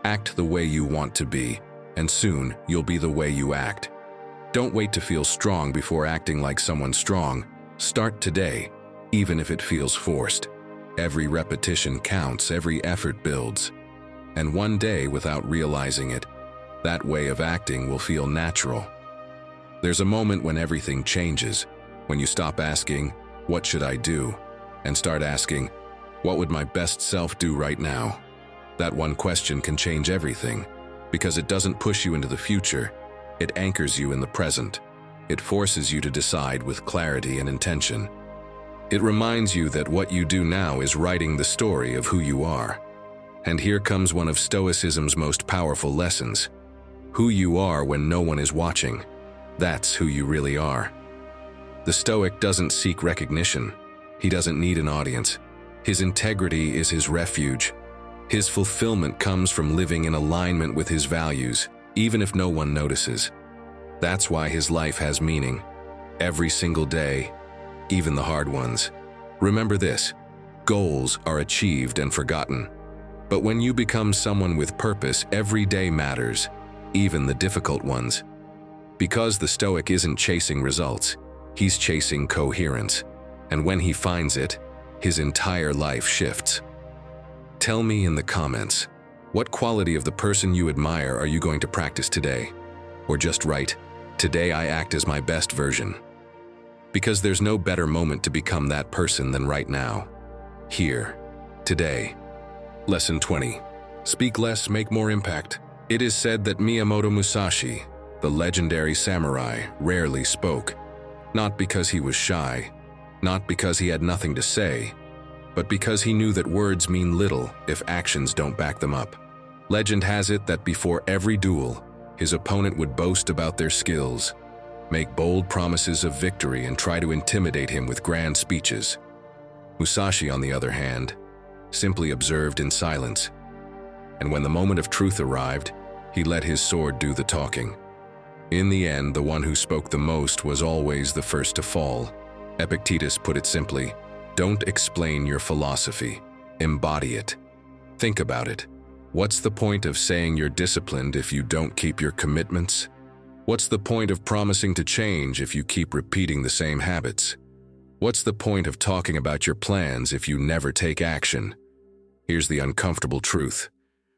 Act the way you want to be, and soon you'll be the way you act. Don't wait to feel strong before acting like someone strong. Start today, even if it feels forced. Every repetition counts, every effort builds. And one day, without realizing it, that way of acting will feel natural. There's a moment when everything changes, when you stop asking, "What should I do?" and start asking, "What would my best self do right now?" That one question can change everything, because it doesn't push you into the future, it anchors you in the present. It forces you to decide with clarity and intention. It reminds you that what you do now is writing the story of who you are. And here comes one of Stoicism's most powerful lessons. Who you are when no one is watching. That's who you really are. The Stoic doesn't seek recognition. He doesn't need an audience. His integrity is his refuge. His fulfillment comes from living in alignment with his values, even if no one notices. That's why his life has meaning. Every single day, even the hard ones. Remember this: goals are achieved and forgotten. But when you become someone with purpose, every day matters, even the difficult ones. Because the Stoic isn't chasing results, he's chasing coherence. And when he finds it, his entire life shifts. Tell me in the comments, what quality of the person you admire are you going to practice today? Or just write, "Today I act as my best version." Because there's no better moment to become that person than right now. Here, today. Lesson 20. Speak less, make more impact. It is said that Miyamoto Musashi, the legendary samurai, rarely spoke. Not because he was shy, not because he had nothing to say, but because he knew that words mean little if actions don't back them up. Legend has it that before every duel, his opponent would boast about their skills, make bold promises of victory, and try to intimidate him with grand speeches. Musashi, on the other hand, simply observed in silence. And when the moment of truth arrived, he let his sword do the talking. In the end, the one who spoke the most was always the first to fall. Epictetus put it simply, don't explain your philosophy, embody it. Think about it. What's the point of saying you're disciplined if you don't keep your commitments? What's the point of promising to change if you keep repeating the same habits? What's the point of talking about your plans if you never take action? Here's the uncomfortable truth.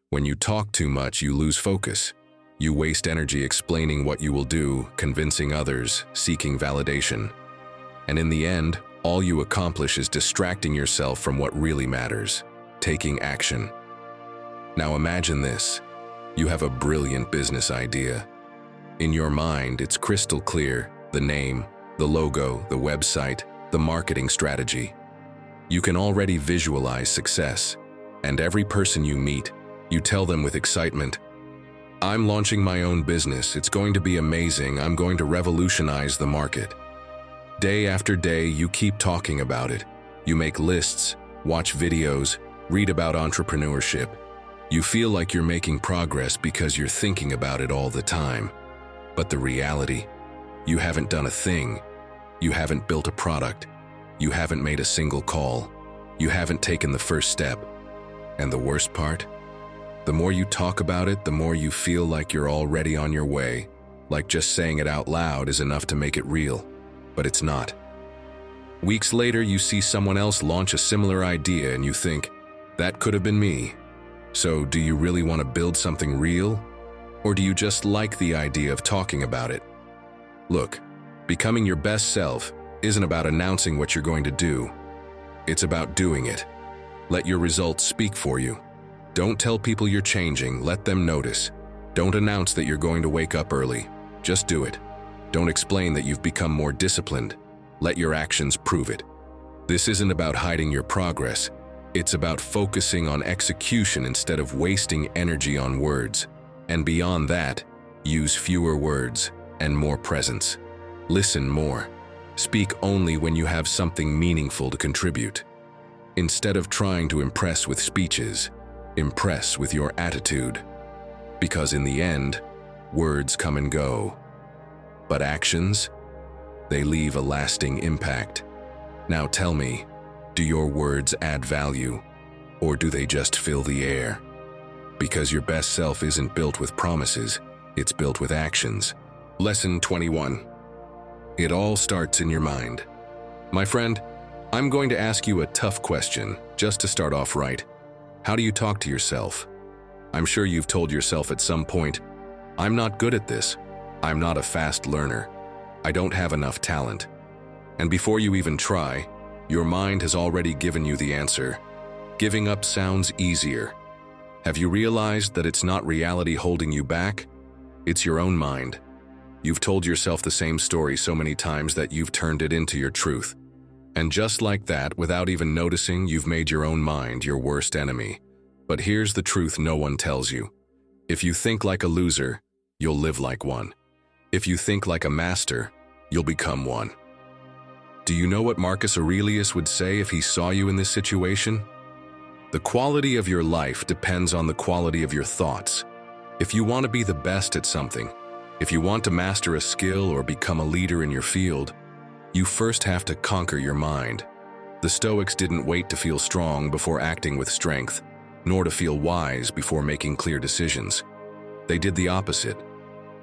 When you talk too much, you lose focus. You waste energy explaining what you will do, convincing others, seeking validation. And in the end, all you accomplish is distracting yourself from what really matters, taking action. Now imagine this. You have a brilliant business idea. In your mind, it's crystal clear: the name, the logo, the website, the marketing strategy. You can already visualize success, and every person you meet, you tell them with excitement, "I'm launching my own business. It's going to be amazing. I'm going to revolutionize the market." Day after day, you keep talking about it. You make lists, watch videos, read about entrepreneurship. You feel like you're making progress because you're thinking about it all the time. But the reality, you haven't done a thing. You haven't built a product. You haven't made a single call. You haven't taken the first step. And the worst part? The more you talk about it, the more you feel like you're already on your way, like just saying it out loud is enough to make it real. But it's not. Weeks later, you see someone else launch a similar idea and you think, that could have been me. So do you really want to build something real? Or do you just like the idea of talking about it? Look, becoming your best self isn't about announcing what you're going to do. It's about doing it. Let your results speak for you. Don't tell people you're changing, let them notice. Don't announce that you're going to wake up early. Just do it. Don't explain that you've become more disciplined. Let your actions prove it. This isn't about hiding your progress. It's about focusing on execution instead of wasting energy on words. And beyond that, use fewer words and more presence. Listen more. Speak only when you have something meaningful to contribute. Instead of trying to impress with speeches, impress with your attitude. Because in the end, Words come and go. But actions? They leave a lasting impact. Now tell me, do your words add value, or do they just fill the air? Because your best self isn't built with promises, it's built with actions. Lesson 21. It all starts in your mind. My friend, I'm going to ask you a tough question, just to start off right. How do you talk to yourself? I'm sure you've told yourself at some point, I'm not good at this. I'm not a fast learner. I don't have enough talent. And before you even try, your mind has already given you the answer. Giving up sounds easier. Have you realized that it's not reality holding you back? It's your own mind. You've told yourself the same story so many times that you've turned it into your truth. And just like that, without even noticing, you've made your own mind your worst enemy. But here's the truth no one tells you. If you think like a loser, you'll live like one. If you think like a master, you'll become one. Do you know what Marcus Aurelius would say if he saw you in this situation? The quality of your life depends on the quality of your thoughts. If you want to be the best at something, if you want to master a skill or become a leader in your field, you first have to conquer your mind. The Stoics didn't wait to feel strong before acting with strength, nor to feel wise before making clear decisions. They did the opposite.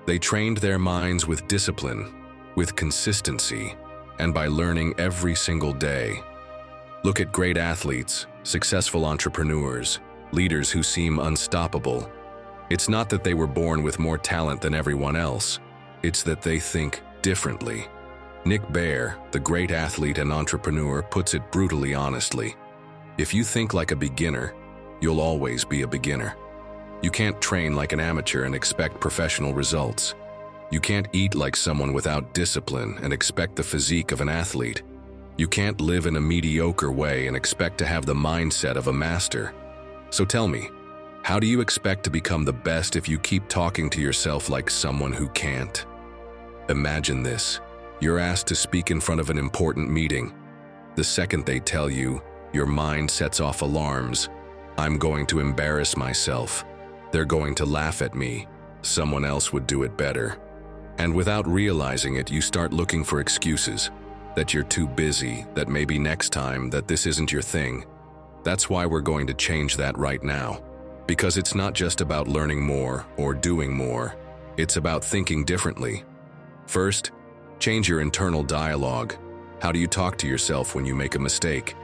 They trained their minds with discipline, with consistency, and by learning every single day. Look at great athletes, successful entrepreneurs, leaders who seem unstoppable. It's not that they were born with more talent than everyone else. It's that they think differently. Nick Bare, the great athlete and entrepreneur, puts it brutally honestly. If you think like a beginner, you'll always be a beginner. You can't train like an amateur and expect professional results. You can't eat like someone without discipline and expect the physique of an athlete. You can't live in a mediocre way and expect to have the mindset of a master. So tell me, how do you expect to become the best if you keep talking to yourself like someone who can't? Imagine this. You're asked to speak in front of an important meeting. The second they tell you, your mind sets off alarms. I'm going to embarrass myself. They're going to laugh at me. Someone else would do it better. And without realizing it, you start looking for excuses. That you're too busy, that maybe next time, that this isn't your thing. That's why we're going to change that right now. Because it's not just about learning more or doing more. It's about thinking differently. First, change your internal dialogue. How do you talk to yourself when you make a mistake?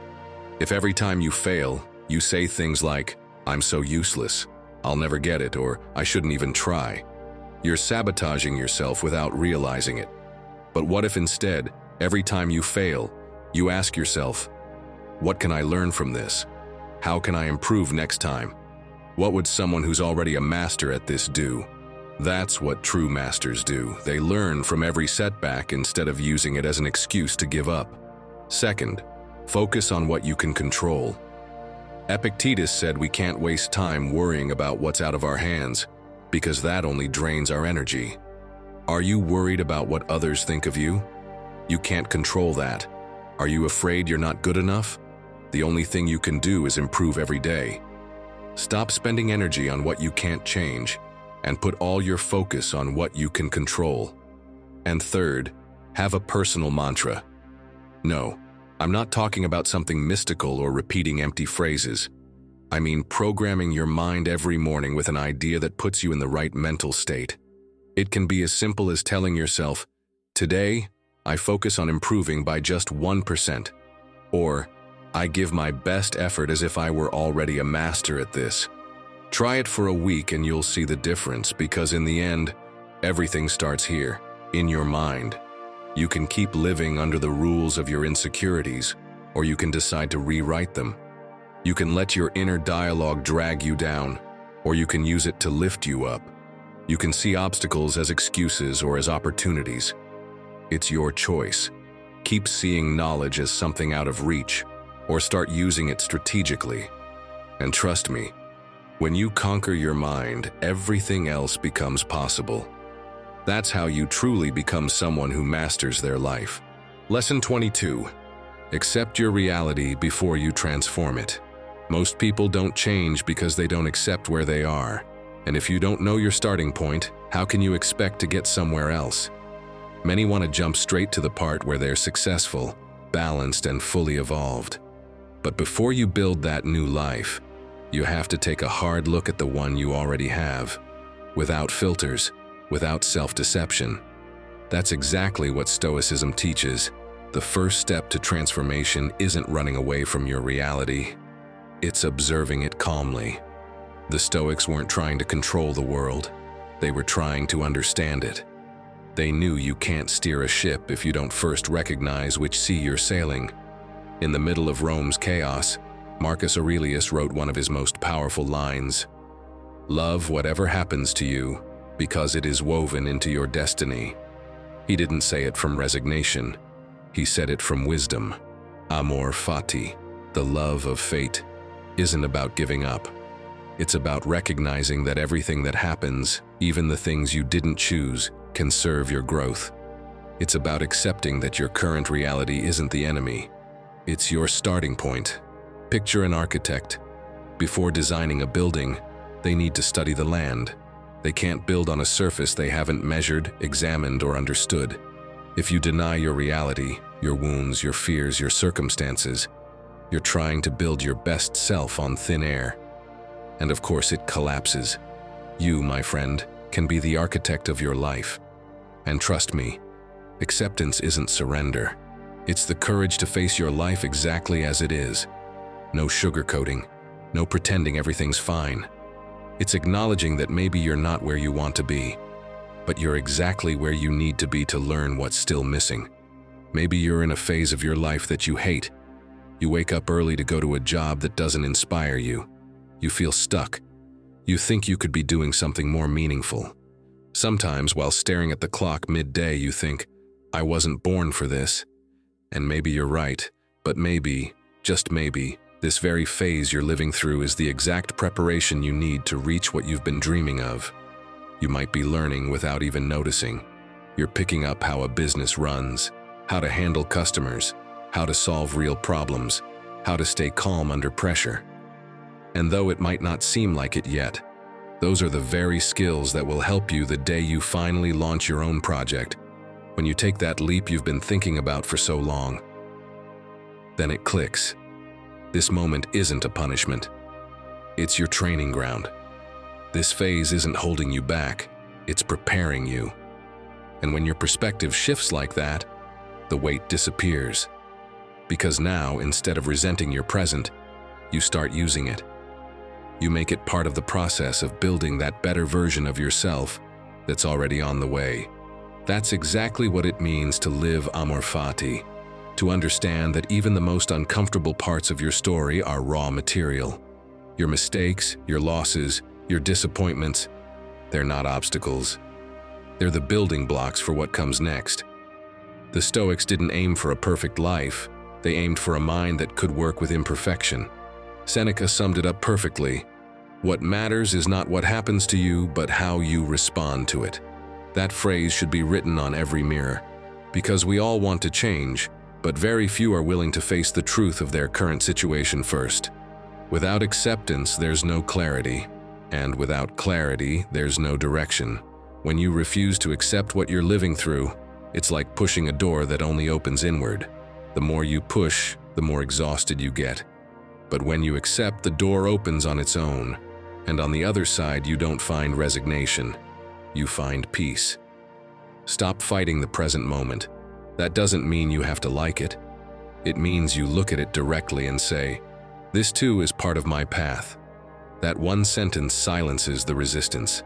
If every time you fail, you say things like, I'm so useless, I'll never get it, or I shouldn't even try, you're sabotaging yourself without realizing it. But what if instead, every time you fail, you ask yourself, what can I learn from this? How can I improve next time? What would someone who's already a master at this do? That's what true masters do. They learn from every setback instead of using it as an excuse to give up. Second, focus on what you can control. Epictetus said we can't waste time worrying about what's out of our hands, because that only drains our energy. Are you worried about what others think of you? You can't control that. Are you afraid you're not good enough? The only thing you can do is improve every day. Stop spending energy on what you can't change, and put all your focus on what you can control. And third, have a personal mantra. No, I'm not talking about something mystical or repeating empty phrases. I mean programming your mind every morning with an idea that puts you in the right mental state. It can be as simple as telling yourself, today, I focus on improving by just 1%. Or, I give my best effort as if I were already a master at this. Try it for a week and you'll see the difference, because in the end, everything starts here, in your mind. You can keep living under the rules of your insecurities, or you can decide to rewrite them. You can let your inner dialogue drag you down, or you can use it to lift you up. You can see obstacles as excuses or as opportunities. It's your choice. Keep seeing knowledge as something out of reach, or start using it strategically. And trust me, when you conquer your mind, everything else becomes possible. That's how you truly become someone who masters their life. Lesson 22. Accept your reality before you transform it. Most people don't change because they don't accept where they are. And if you don't know your starting point, How can you expect to get somewhere else? Many want to jump straight to the part where they're successful, balanced, and fully evolved. But before you build that new life, you have to take a hard look at the one you already have, without filters, without self-deception. That's exactly what Stoicism teaches. The first step to transformation isn't running away from your reality. It's observing it calmly. The Stoics weren't trying to control the world. They were trying to understand it. They knew you can't steer a ship if you don't first recognize which sea you're sailing. In the middle of Rome's chaos, Marcus Aurelius wrote one of his most powerful lines: "Love whatever happens to you, because it is woven into your destiny." He didn't say it from resignation. He said it from wisdom. Amor fati, the love of fate, isn't about giving up. It's about recognizing that everything that happens, even the things you didn't choose, can serve your growth. It's about accepting that your current reality isn't the enemy. It's your starting point. Picture an architect. Before designing a building, they need to study the land. They can't build on a surface they haven't measured, examined, or understood. If you deny your reality, your wounds, your fears, your circumstances, you're trying to build your best self on thin air. And of course it collapses. You, my friend, can be the architect of your life. And trust me, acceptance isn't surrender. It's the courage to face your life exactly as it is. No sugarcoating, no pretending everything's fine. It's acknowledging that maybe you're not where you want to be, but you're exactly where you need to be to learn what's still missing. Maybe you're in a phase of your life that you hate. You wake up early to go to a job that doesn't inspire you. You feel stuck. You think you could be doing something more meaningful. Sometimes, while staring at the clock midday, you think, "I wasn't born for this." And maybe you're right, but maybe, just maybe, this very phase you're living through is the exact preparation you need to reach what you've been dreaming of. You might be learning without even noticing. You're picking up how a business runs, how to handle customers, how to solve real problems, how to stay calm under pressure. And though it might not seem like it yet, those are the very skills that will help you the day you finally launch your own project, when you take that leap you've been thinking about for so long. Then it clicks. This moment isn't a punishment. It's your training ground. This phase isn't holding you back, it's preparing you. And when your perspective shifts like that, the weight disappears. Because now, instead of resenting your present, you start using it. You make it part of the process of building that better version of yourself that's already on the way. That's exactly what it means to live amor fati, to understand that even the most uncomfortable parts of your story are raw material. Your mistakes, your losses, your disappointments, they're not obstacles. They're the building blocks for what comes next. The Stoics didn't aim for a perfect life. They aimed for a mind that could work with imperfection. Seneca summed it up perfectly. What matters is not what happens to you, but how you respond to it. That phrase should be written on every mirror, because we all want to change, but very few are willing to face the truth of their current situation first. Without acceptance, there's no clarity, and without clarity, there's no direction. When you refuse to accept what you're living through, it's like pushing a door that only opens inward. The more you push, the more exhausted you get. But when you accept, the door opens on its own, and on the other side you don't find resignation, you find peace. Stop fighting the present moment. That doesn't mean you have to like it. It means you look at it directly and say, "This too is part of my path." That one sentence silences the resistance.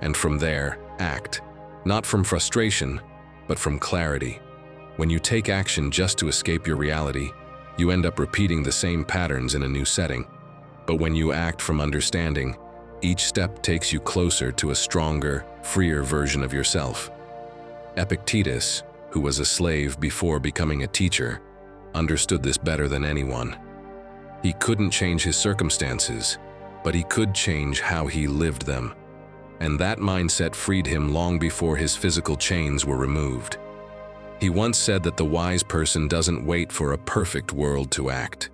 And from there, act. Not from frustration, but from clarity. When you take action just to escape your reality, you end up repeating the same patterns in a new setting. But when you act from understanding, each step takes you closer to a stronger, freer version of yourself. Epictetus, who was a slave before becoming a teacher, understood this better than anyone. He couldn't change his circumstances, but he could change how he lived them. And that mindset freed him long before his physical chains were removed. He once said that the wise person doesn't wait for a perfect world to act.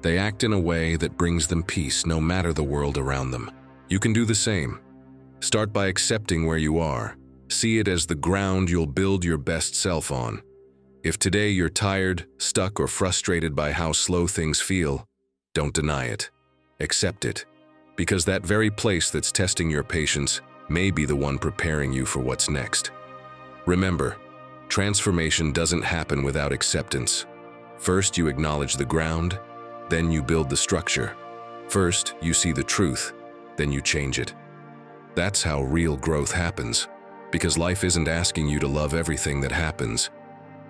They act in a way that brings them peace no matter the world around them. You can do the same. Start by accepting where you are. See it as the ground you'll build your best self on. If today you're tired, stuck, or frustrated by how slow things feel, don't deny it. Accept it. Because that very place that's testing your patience may be the one preparing you for what's next. Remember, transformation doesn't happen without acceptance. First, you acknowledge the ground, then you build the structure. First, you see the truth, then you change it. That's how real growth happens, because life isn't asking you to love everything that happens.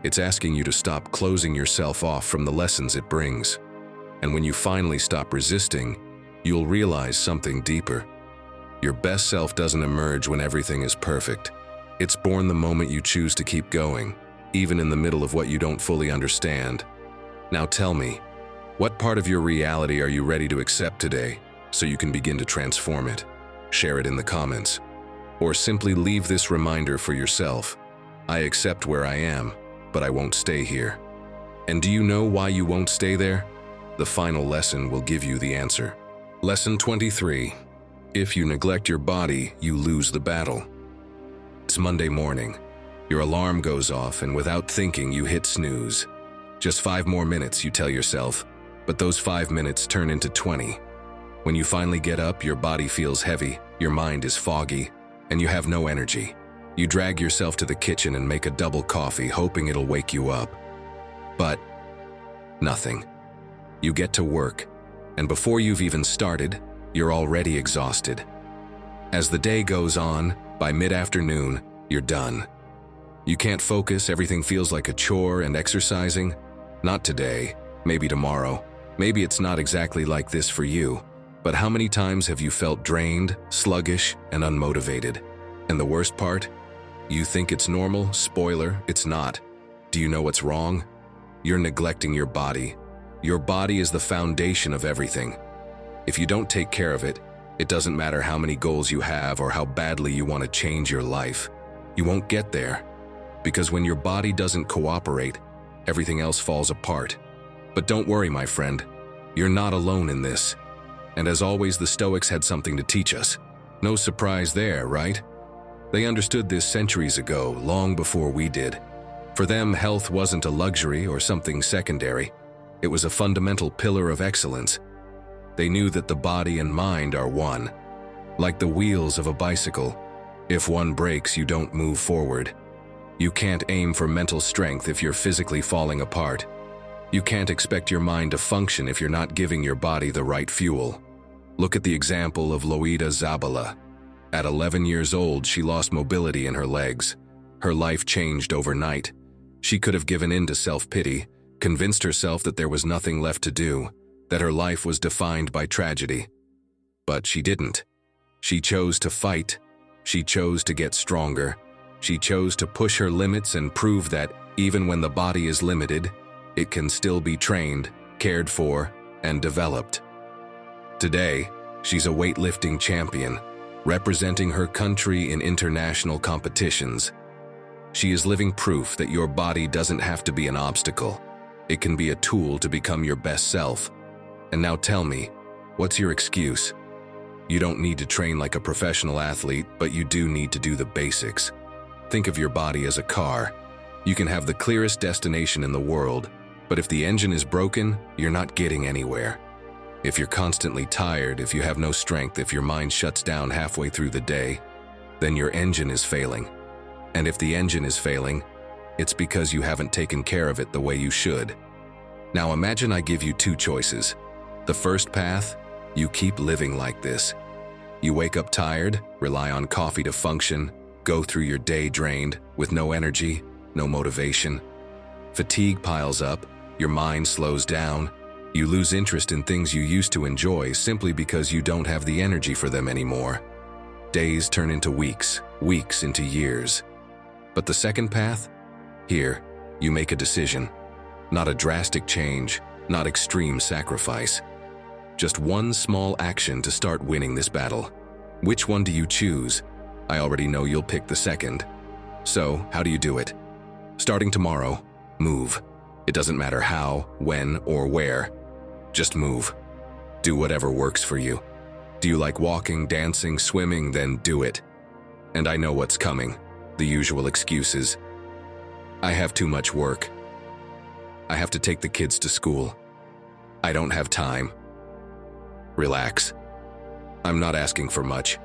It's asking you to stop closing yourself off from the lessons it brings. And when you finally stop resisting, you'll realize something deeper. Your best self doesn't emerge when everything is perfect. It's born the moment you choose to keep going, even in the middle of what you don't fully understand. Now tell me, what part of your reality are you ready to accept today so you can begin to transform it? Share it in the comments. Or simply leave this reminder for yourself. I accept where I am, but I won't stay here. And do you know why you won't stay there? The final lesson will give you the answer. Lesson 23. If you neglect your body, you lose the battle. It's Monday morning. Your alarm goes off, and without thinking, you hit snooze. Just 5 more minutes, you tell yourself, but those 5 minutes turn into 20. When you finally get up, your body feels heavy, your mind is foggy, and you have no energy. You drag yourself to the kitchen and make a double coffee, hoping it'll wake you up. But nothing. You get to work, and before you've even started, you're already exhausted. As the day goes on, by mid-afternoon, you're done. You can't focus, everything feels like a chore, and exercising? Not today, maybe tomorrow. Maybe it's not exactly like this for you, but how many times have you felt drained, sluggish, and unmotivated? And the worst part? You think it's normal? Spoiler, it's not. Do you know what's wrong? You're neglecting your body. Your body is the foundation of everything. If you don't take care of it, it doesn't matter how many goals you have or how badly you want to change your life. You won't get there. Because when your body doesn't cooperate, everything else falls apart. But don't worry, my friend. You're not alone in this. And as always, the Stoics had something to teach us. No surprise there, right? They understood this centuries ago, long before we did. For them, health wasn't a luxury or something secondary. It was a fundamental pillar of excellence. They knew that the body and mind are one. Like the wheels of a bicycle, if one breaks, you don't move forward. You can't aim for mental strength if you're physically falling apart. You can't expect your mind to function if you're not giving your body the right fuel. Look at the example of Loida Zabala. At 11 years old, she lost mobility in her legs. Her life changed overnight. She could have given in to self-pity, convinced herself that there was nothing left to do, that her life was defined by tragedy. But she didn't. She chose to fight. She chose to get stronger. She chose to push her limits and prove that, even when the body is limited, it can still be trained, cared for, and developed. Today, she's a weightlifting champion, representing her country in international competitions. She is living proof that your body doesn't have to be an obstacle. It can be a tool to become your best self. And now tell me, what's your excuse? You don't need to train like a professional athlete, but you do need to do the basics. Think of your body as a car. You can have the clearest destination in the world, but if the engine is broken, you're not getting anywhere. If you're constantly tired, if you have no strength, if your mind shuts down halfway through the day, then your engine is failing. And if the engine is failing, it's because you haven't taken care of it the way you should. Now imagine I give you 2 choices. The first path, you keep living like this. You wake up tired, rely on coffee to function, go through your day drained, with no energy, no motivation. Fatigue piles up, your mind slows down, you lose interest in things you used to enjoy simply because you don't have the energy for them anymore. Days turn into weeks, weeks into years. But the second path? Here, you make a decision. Not a drastic change, not extreme sacrifice. Just one small action to start winning this battle. Which one do you choose? I already know you'll pick the second. So, how do you do it? Starting tomorrow, move. It doesn't matter how, when, or where. Just move. Do whatever works for you. Do you like walking, dancing, swimming? Then do it. And I know what's coming. The usual excuses. I have too much work. I have to take the kids to school. I don't have time. Relax. I'm not asking for much.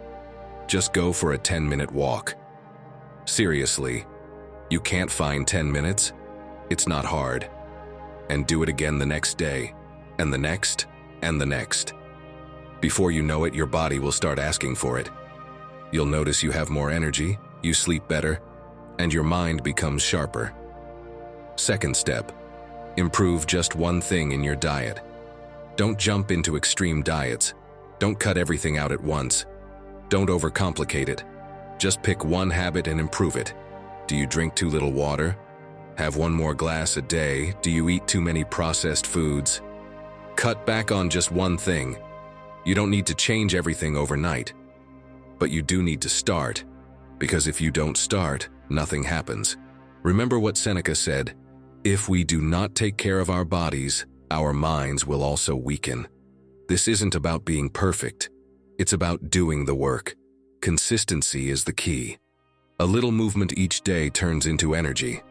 Just go for a 10-minute walk. Seriously, you can't find 10 minutes? It's not hard. And do it again the next day, and the next, and the next. Before you know it, your body will start asking for it. You'll notice you have more energy, you sleep better, and your mind becomes sharper. Second step, improve just one thing in your diet. Don't jump into extreme diets. Don't cut everything out at once. Don't overcomplicate it. Just pick one habit and improve it. Do you drink too little water? Have one more glass a day? Do you eat too many processed foods? Cut back on just one thing. You don't need to change everything overnight. But you do need to start, because if you don't start, nothing happens. Remember what Seneca said, if we do not take care of our bodies, our minds will also weaken. This isn't about being perfect. It's about doing the work. Consistency is the key. A little movement each day turns into energy.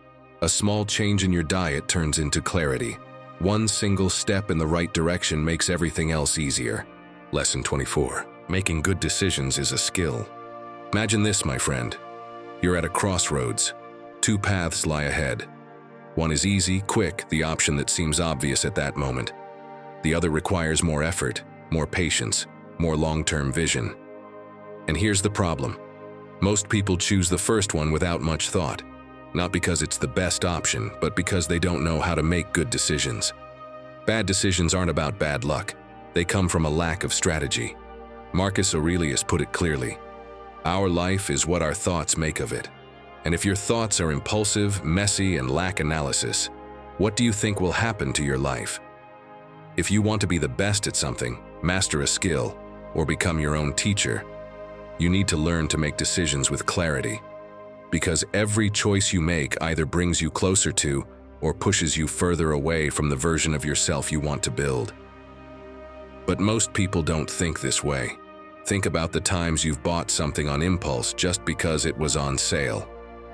A small change in your diet turns into clarity. One single step in the right direction makes everything else easier. Lesson 24. Making good decisions is a skill. Imagine this, my friend. You're at a crossroads. Two paths lie ahead. One is easy, quick, the option that seems obvious at that moment. The other requires more effort, more patience, more long-term vision. And here's the problem. Most people choose the first one without much thought. Not because it's the best option, but because they don't know how to make good decisions. Bad decisions aren't about bad luck. They come from a lack of strategy. Marcus Aurelius put it clearly. Our life is what our thoughts make of it. And if your thoughts are impulsive, messy, and lack analysis, what do you think will happen to your life? If you want to be the best at something, master a skill, or become your own teacher, you need to learn to make decisions with clarity. Because every choice you make either brings you closer to or pushes you further away from the version of yourself you want to build. But most people don't think this way. Think about the times you've bought something on impulse just because it was on sale.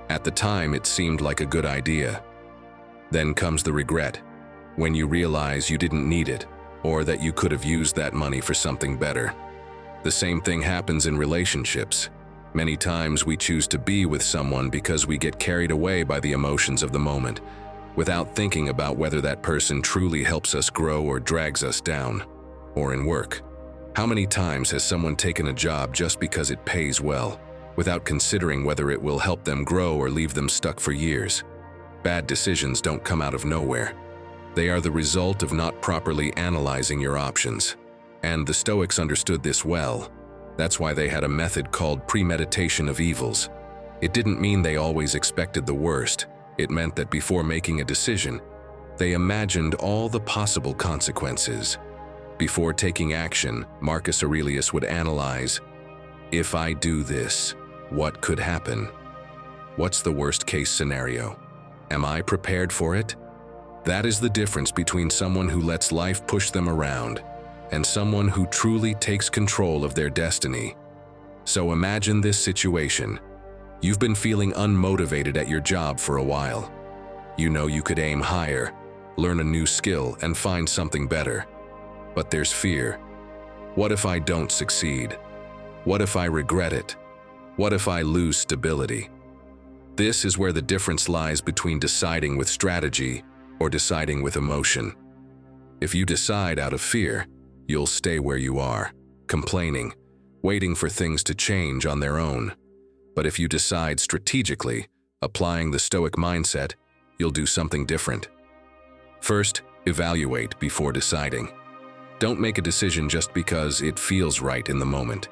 At the time, it seemed like a good idea. Then comes the regret, when you realize you didn't need it, or that you could have used that money for something better. The same thing happens in relationships. Many times we choose to be with someone because we get carried away by the emotions of the moment, without thinking about whether that person truly helps us grow or drags us down. Or in work. How many times has someone taken a job just because it pays well, without considering whether it will help them grow or leave them stuck for years? Bad decisions don't come out of nowhere. They are the result of not properly analyzing your options. And the Stoics understood this well. That's why they had a method called premeditation of evils. It didn't mean they always expected the worst. It meant that before making a decision, they imagined all the possible consequences. Before taking action, Marcus Aurelius would analyze, if I do this, what could happen? What's the worst-case scenario? Am I prepared for it? That is the difference between someone who lets life push them around and someone who truly takes control of their destiny. So imagine this situation. You've been feeling unmotivated at your job for a while. You know you could aim higher, learn a new skill, and find something better. But there's fear. What if I don't succeed? What if I regret it? What if I lose stability? This is where the difference lies between deciding with strategy or deciding with emotion. If you decide out of fear, you'll stay where you are, complaining, waiting for things to change on their own. But if you decide strategically, applying the Stoic mindset, you'll do something different. First, evaluate before deciding. Don't make a decision just because it feels right in the moment.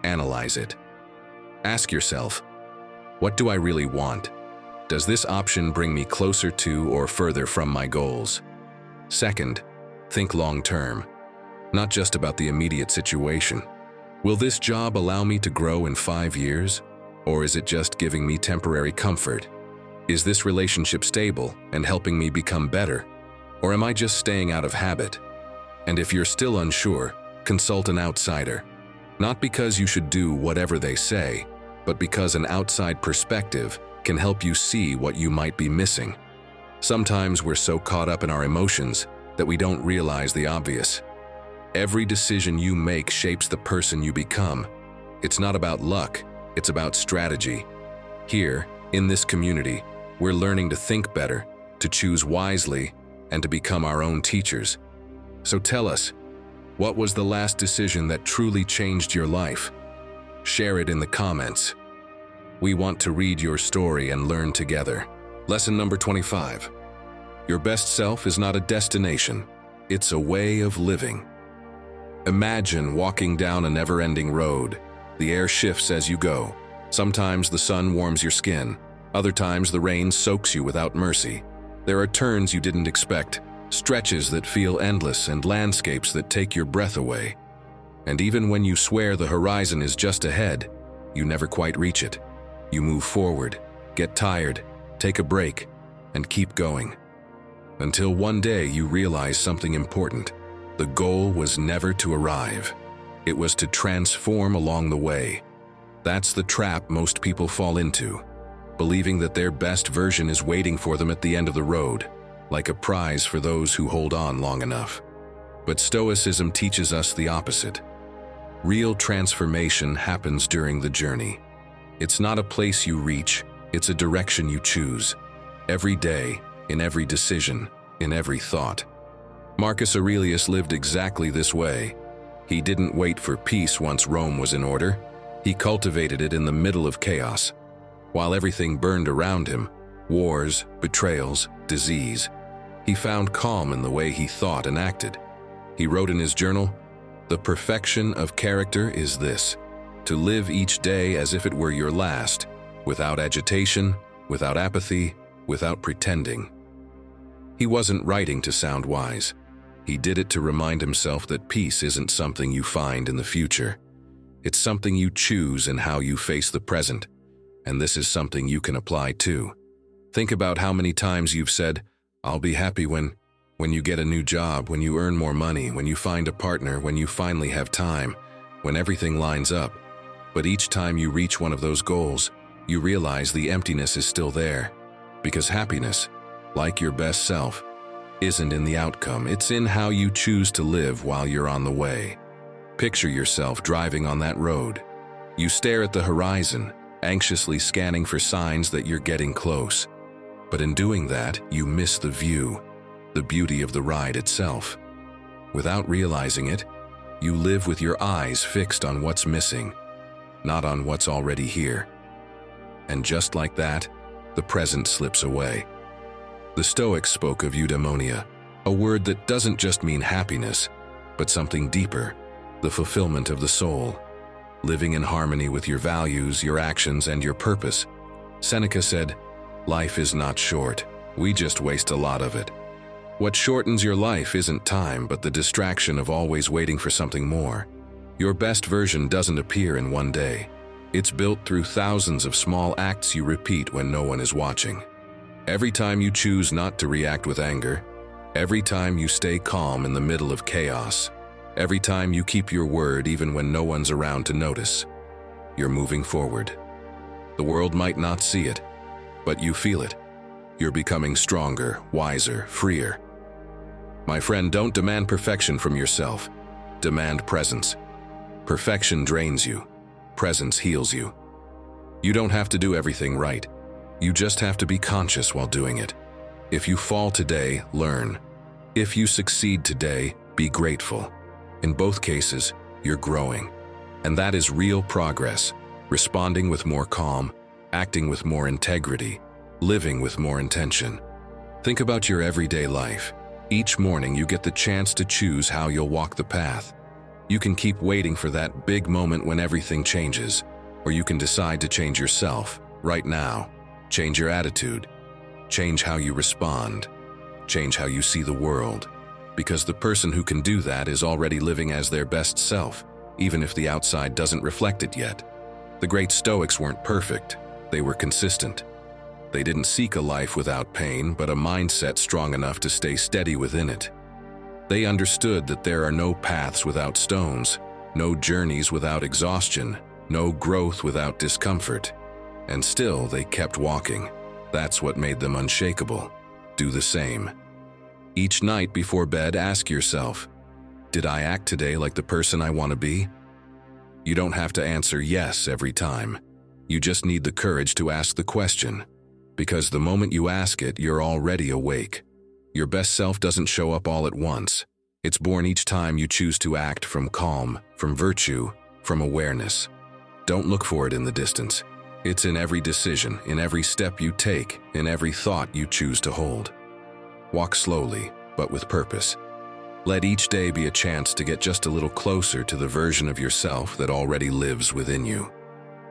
Analyze it. Ask yourself, what do I really want? Does this option bring me closer to or further from my goals? Second, think long-term, not just about the immediate situation. Will this job allow me to grow in 5 years? Or is it just giving me temporary comfort? Is this relationship stable and helping me become better? Or am I just staying out of habit? And if you're still unsure, consult an outsider. Not because you should do whatever they say, but because an outside perspective can help you see what you might be missing. Sometimes we're so caught up in our emotions that we don't realize the obvious. Every decision you make shapes the person you become. It's not about luck, it's about strategy. Here, in this community, we're learning to think better, to choose wisely, and to become our own teachers. So tell us, what was the last decision that truly changed your life? Share it in the comments. We want to read your story and learn together. Lesson number 25. Your best self is not a destination, it's a way of living. Imagine walking down a never-ending road. The air shifts as you go. Sometimes the sun warms your skin. Other times the rain soaks you without mercy. There are turns you didn't expect, stretches that feel endless, and landscapes that take your breath away. And even when you swear the horizon is just ahead, you never quite reach it. You move forward, get tired, take a break, and keep going. Until one day you realize something important. The goal was never to arrive. It was to transform along the way. That's the trap most people fall into, believing that their best version is waiting for them at the end of the road, like a prize for those who hold on long enough. But Stoicism teaches us the opposite. Real transformation happens during the journey. It's not a place you reach, it's a direction you choose. Every day, in every decision, in every thought. Marcus Aurelius lived exactly this way. He didn't wait for peace once Rome was in order. He cultivated it in the middle of chaos. While everything burned around him, wars, betrayals, disease, he found calm in the way he thought and acted. He wrote in his journal, "The perfection of character is this, to live each day as if it were your last, without agitation, without apathy, without pretending." He wasn't writing to sound wise. He did it to remind himself that peace isn't something you find in the future. It's something you choose in how you face the present, and this is something you can apply too. Think about how many times you've said, "I'll be happy when you get a new job, when you earn more money, when you find a partner, when you finally have time, when everything lines up." But each time you reach one of those goals, you realize the emptiness is still there. Because happiness, like your best self, isn't in the outcome, it's in how you choose to live while you're on the way. Picture yourself driving on that road. You stare at the horizon, anxiously scanning for signs that you're getting close. But in doing that, you miss the view, the beauty of the ride itself. Without realizing it, you live with your eyes fixed on what's missing, not on what's already here. And just like that, the present slips away. The Stoics spoke of eudaimonia, a word that doesn't just mean happiness, but something deeper, the fulfillment of the soul, living in harmony with your values, your actions, and your purpose. Seneca said, "Life is not short, we just waste a lot of it." What shortens your life isn't time, but the distraction of always waiting for something more. Your best version doesn't appear in one day. It's built through thousands of small acts you repeat when no one is watching. Every time you choose not to react with anger, every time you stay calm in the middle of chaos, every time you keep your word even when no one's around to notice, you're moving forward. The world might not see it, but you feel it. You're becoming stronger, wiser, freer. My friend, don't demand perfection from yourself. Demand presence. Perfection drains you. Presence heals you. You don't have to do everything right. You just have to be conscious while doing it. If you fall today, learn. If you succeed today, be grateful. In both cases, you're growing. And that is real progress, responding with more calm, acting with more integrity, living with more intention. Think about your everyday life. Each morning you get the chance to choose how you'll walk the path. You can keep waiting for that big moment when everything changes, or you can decide to change yourself, right now. Change your attitude. Change how you respond. Change how you see the world. Because the person who can do that is already living as their best self, even if the outside doesn't reflect it yet. The great Stoics weren't perfect. They were consistent. They didn't seek a life without pain, but a mindset strong enough to stay steady within it. They understood that there are no paths without stones, no journeys without exhaustion, no growth without discomfort. And still, they kept walking. That's what made them unshakable. Do the same. Each night before bed, ask yourself, did I act today like the person I want to be? You don't have to answer yes every time. You just need the courage to ask the question. Because the moment you ask it, you're already awake. Your best self doesn't show up all at once. It's born each time you choose to act from calm, from virtue, from awareness. Don't look for it in the distance. It's in every decision, in every step you take, in every thought you choose to hold. Walk slowly, but with purpose. Let each day be a chance to get just a little closer to the version of yourself that already lives within you.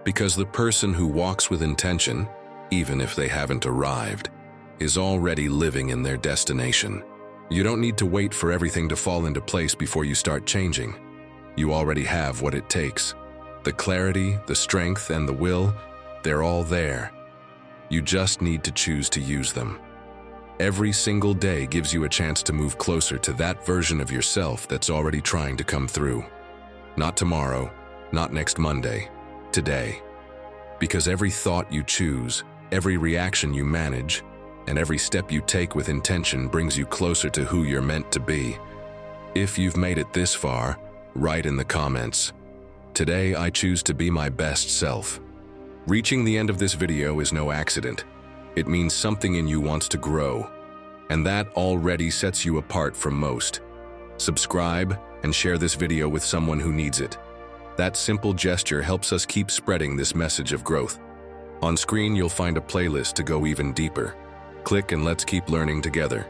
Because the person who walks with intention, even if they haven't arrived, is already living in their destination. You don't need to wait for everything to fall into place before you start changing. You already have what it takes. The clarity, the strength, and the will, they're all there. You just need to choose to use them. Every single day gives you a chance to move closer to that version of yourself that's already trying to come through. Not tomorrow, not next Monday, today. Because every thought you choose, every reaction you manage, and every step you take with intention brings you closer to who you're meant to be. If you've made it this far, write in the comments, "Today I choose to be my best self." Reaching the end of this video is no accident. It means something in you wants to grow, and that already sets you apart from most. Subscribe and share this video with someone who needs it. That simple gesture helps us keep spreading this message of growth. On screen, you'll find a playlist to go even deeper. Click and let's keep learning together.